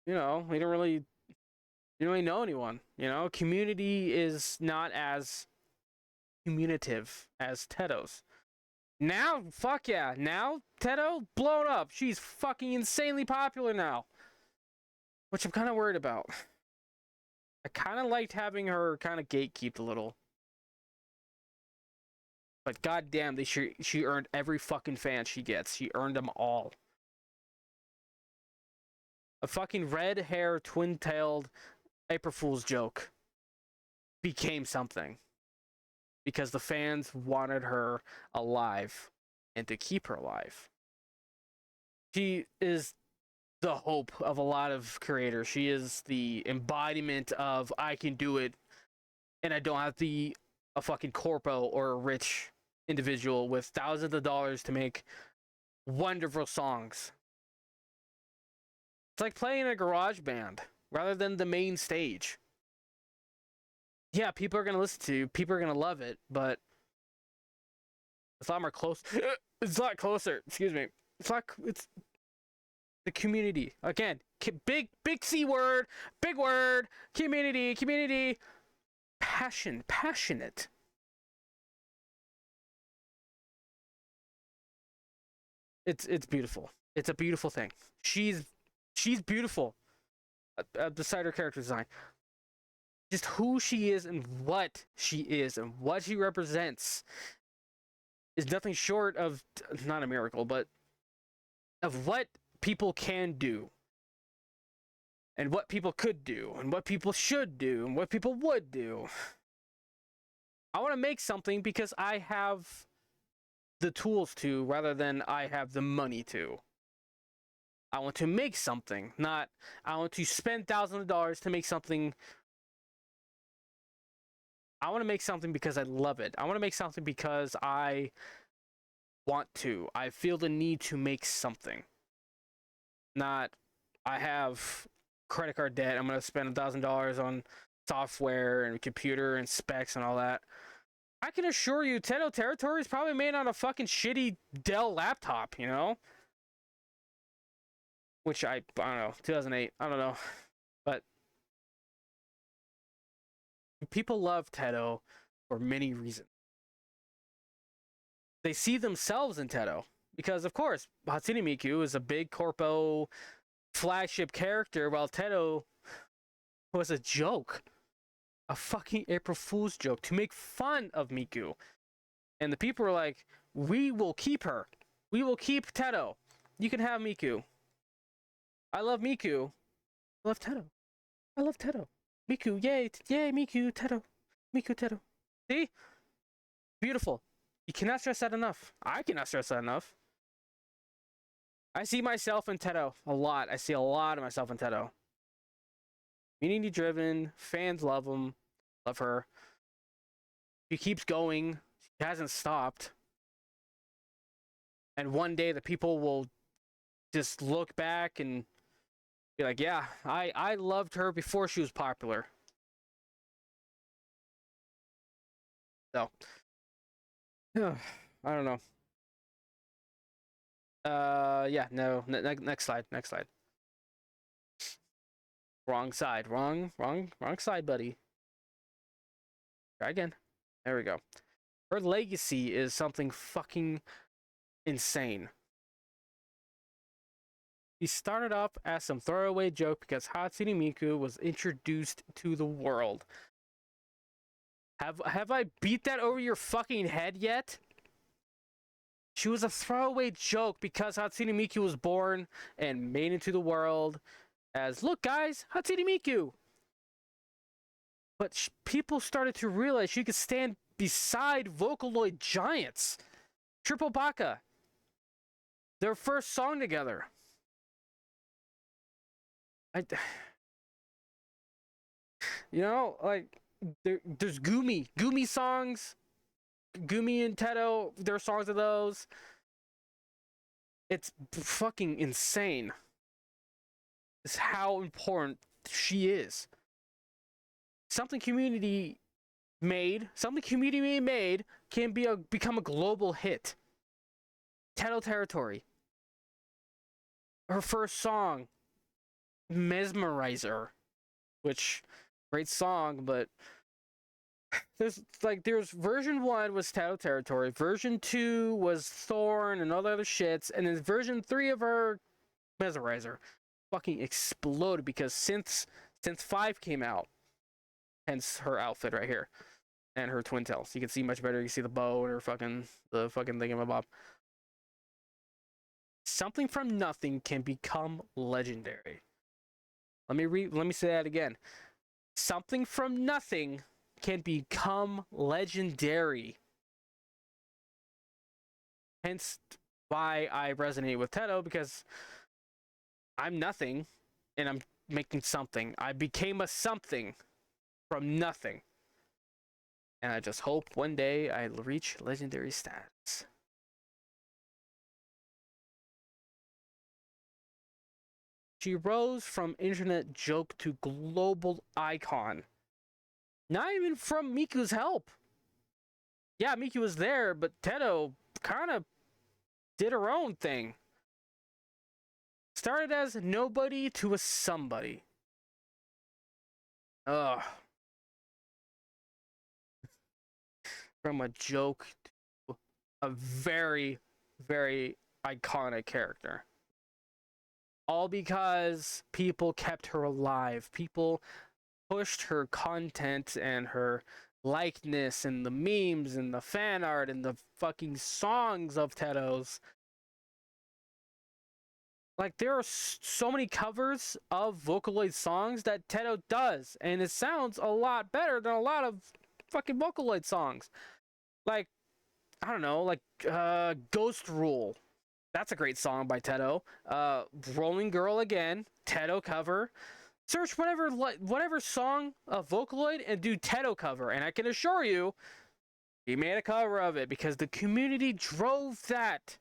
you know, you don't really know anyone, you know? Community is not as communicative as Teto's. Now, fuck yeah, now Teto blown up. She's fucking insanely popular now, which I'm kind of worried about. I kind of liked having her kind of gatekeep a little. But goddamn, she earned every fucking fan she gets. She earned them all. A fucking red hair, twin-tailed April Fool's joke became something. Because the fans wanted her alive and to keep her alive. She is the hope of a lot of creators. She is the embodiment of I can do it and I don't have to be a fucking corpo or a rich individual with thousands of dollars to make wonderful songs. It's like playing in a garage band rather than the main stage. Yeah, people are going to listen to you, people are going to love it, but it's a lot more close. It's a lot closer, excuse me. It's the community. Again, big C word, big word, community, passionate. It's beautiful. It's a beautiful thing. She's beautiful. Beside her character design. Just who she is and what she represents is nothing short of, not a miracle, but of what people can do and what people could do and what people should do and what people would do. I want to make something because I have the tools to rather than I have the money to. I want to make something, not I want to spend thousands of dollars to make something. I want to make something because I love it. I want to make something because I want to. I feel the need to make something. Not, I have credit card debt, I'm going to spend $1,000 on software and computer and specs and all that. I can assure you, Teto Territory is probably made on a fucking shitty Dell laptop, you know? Which I don't know, 2008, I don't know. But people love Teto for many reasons. They see themselves in Teto because, of course, Hatsune Miku is a big corpo flagship character, while Teto was a joke, a fucking April Fool's joke to make fun of Miku. And the people were like, we will keep her. We will keep Teto. You can have Miku. I love Miku. I love Teto. I love Teto. Miku, yay, yay, Miku, Teto. Miku, Teto. See? Beautiful. You cannot stress that enough. I cannot stress that enough. I see myself in Teto a lot. I see a lot of myself in Teto. Community driven, fans love him, love her. She keeps going. She hasn't stopped. And one day the people will just look back and be like, yeah, I loved her before she was popular. So, I don't know. Yeah, no, next slide, next slide. Wrong side, wrong side, buddy. Try again. There we go. Her legacy is something fucking insane. He started off as some throwaway joke because Hatsune Miku was introduced to the world. Have I beat that over your fucking head yet? She was a throwaway joke because Hatsune Miku was born and made into the world as, look guys, Hatsune Miku. But people started to realize she could stand beside Vocaloid giants. Triple Baka. Their first song together. You know, like, there's Gumi songs. Gumi and Teto, their songs of those. It's fucking insane. It's how important she is. Something community made can become a global hit. Teto Territory. Her first song, Mesmerizer, which great song, but there's version 1 was Teto Territory, version 2 was Thorn and all the other shits, and then version 3 of her Mesmerizer fucking exploded because since 5 came out, hence her outfit right here and her twin tails. You can see much better. You can see the bow and her fucking thingamabob. Something from nothing can become legendary. Let me say that again. Something from nothing can become legendary. Hence why I resonate with Teto, because I'm nothing and I'm making something. I became a something from nothing. And I just hope one day I reach legendary status. She rose from internet joke to global icon. Not even from Miku's help. Yeah, Miku was there, but Teto kind of did her own thing. Started as nobody to a somebody. Ugh. From a joke to a very, very iconic character. All because people kept her alive. People pushed her content and her likeness and the memes and the fan art and the fucking songs of Teto's. Like, there are so many covers of Vocaloid songs that Teto does, and it sounds a lot better than a lot of fucking Vocaloid songs. Like, I don't know, like Ghost Rule. That's a great song by Teto. Rolling Girl Again, Teto cover. Search whatever song of Vocaloid and do Teto cover, and I can assure you, he made a cover of it because the community drove that.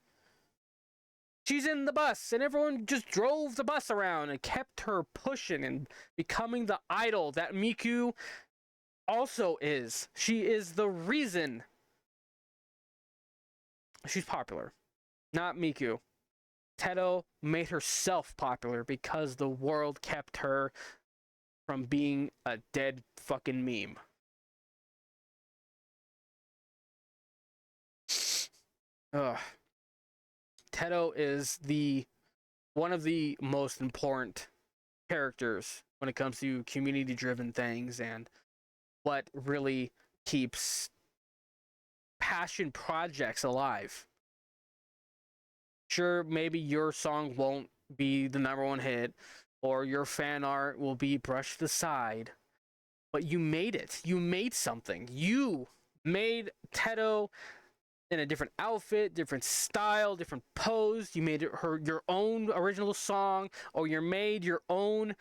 She's in the bus, and everyone just drove the bus around and kept her pushing and becoming the idol that Miku also is. She is the reason she's popular, not Miku. Teto made herself popular because the world kept her from being a dead fucking meme. Teto is one of the most important characters when it comes to community-driven things and what really keeps passion projects alive. Sure, maybe your song won't be the #1 hit, or your fan art will be brushed aside, but you made it. You made something. You made Teto in a different outfit, different style, different pose. You made her your own original song, or you made your own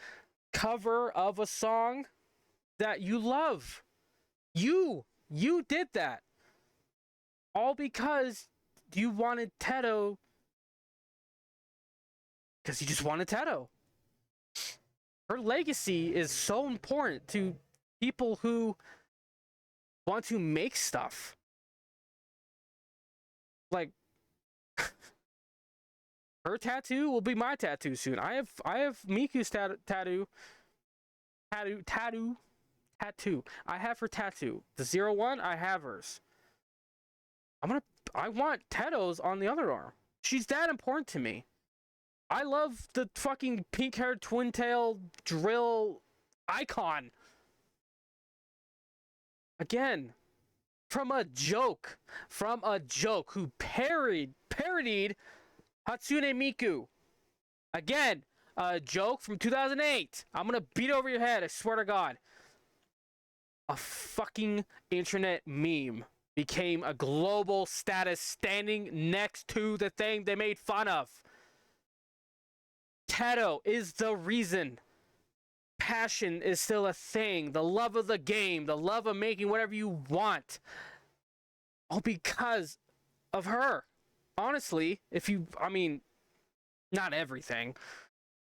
cover of a song that you love. You did that. All because you wanted Teto, because you just wanted Teto. Her legacy is so important to people who want to make stuff. Like, her tattoo will be my tattoo soon. I have Miku's tattoo. I have her tattoo. The 01, I have hers. I want Teto's on the other arm. She's that important to me. I love the fucking pink-haired twin-tail drill icon. Again, from a joke who parodied Hatsune Miku. Again, a joke from 2008. I'm gonna beat over your head, I swear to God. A fucking internet meme became a global status standing next to the thing they made fun of. Teto is the reason passion is still a thing. The love of the game, the love of making whatever you want. All because of her. Honestly, not everything.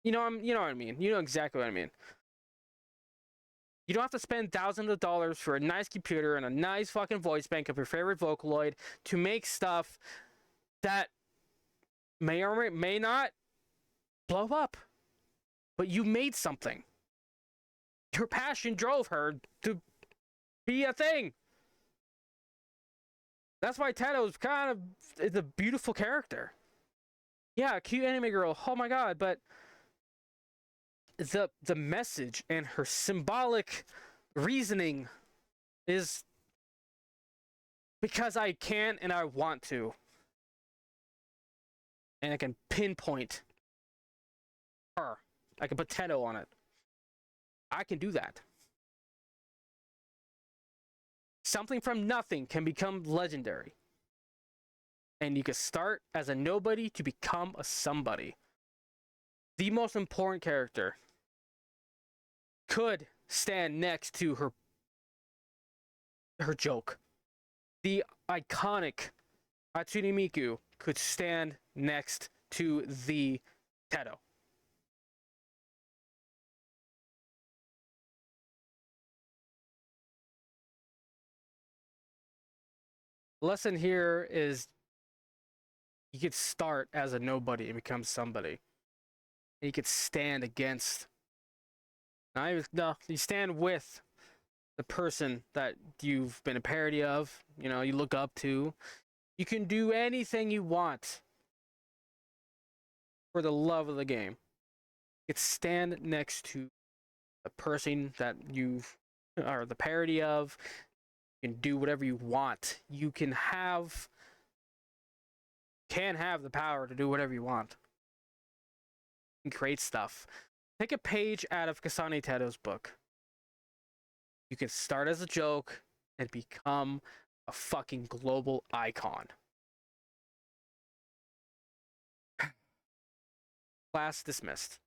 You know what I mean. You know exactly what I mean. You don't have to spend thousands of dollars for a nice computer and a nice fucking voice bank of your favorite Vocaloid to make stuff that may or may not blow up. But you made something. Your passion drove her to be a thing. That's why Teto is a beautiful character. Yeah, cute anime girl. Oh my God, but the message and her symbolic reasoning is because I can and I want to. And I can pinpoint her. I can put Teto on it. I can do that. Something from nothing can become legendary. And you can start as a nobody to become a somebody. The most important character could stand next to her joke. The iconic Hatsune Miku could stand next to the Teto. Lesson here is you could start as a nobody and become somebody. And you could stand against. You stand with the person that you've been a parody of, you look up to. You can do anything you want for the love of the game. You could stand next to the person that you are the parody of. You can do whatever you want. You can have the power to do whatever you want. You can create stuff. Take a page out of Kasane Teto's book. You can start as a joke and become a fucking global icon. Class dismissed.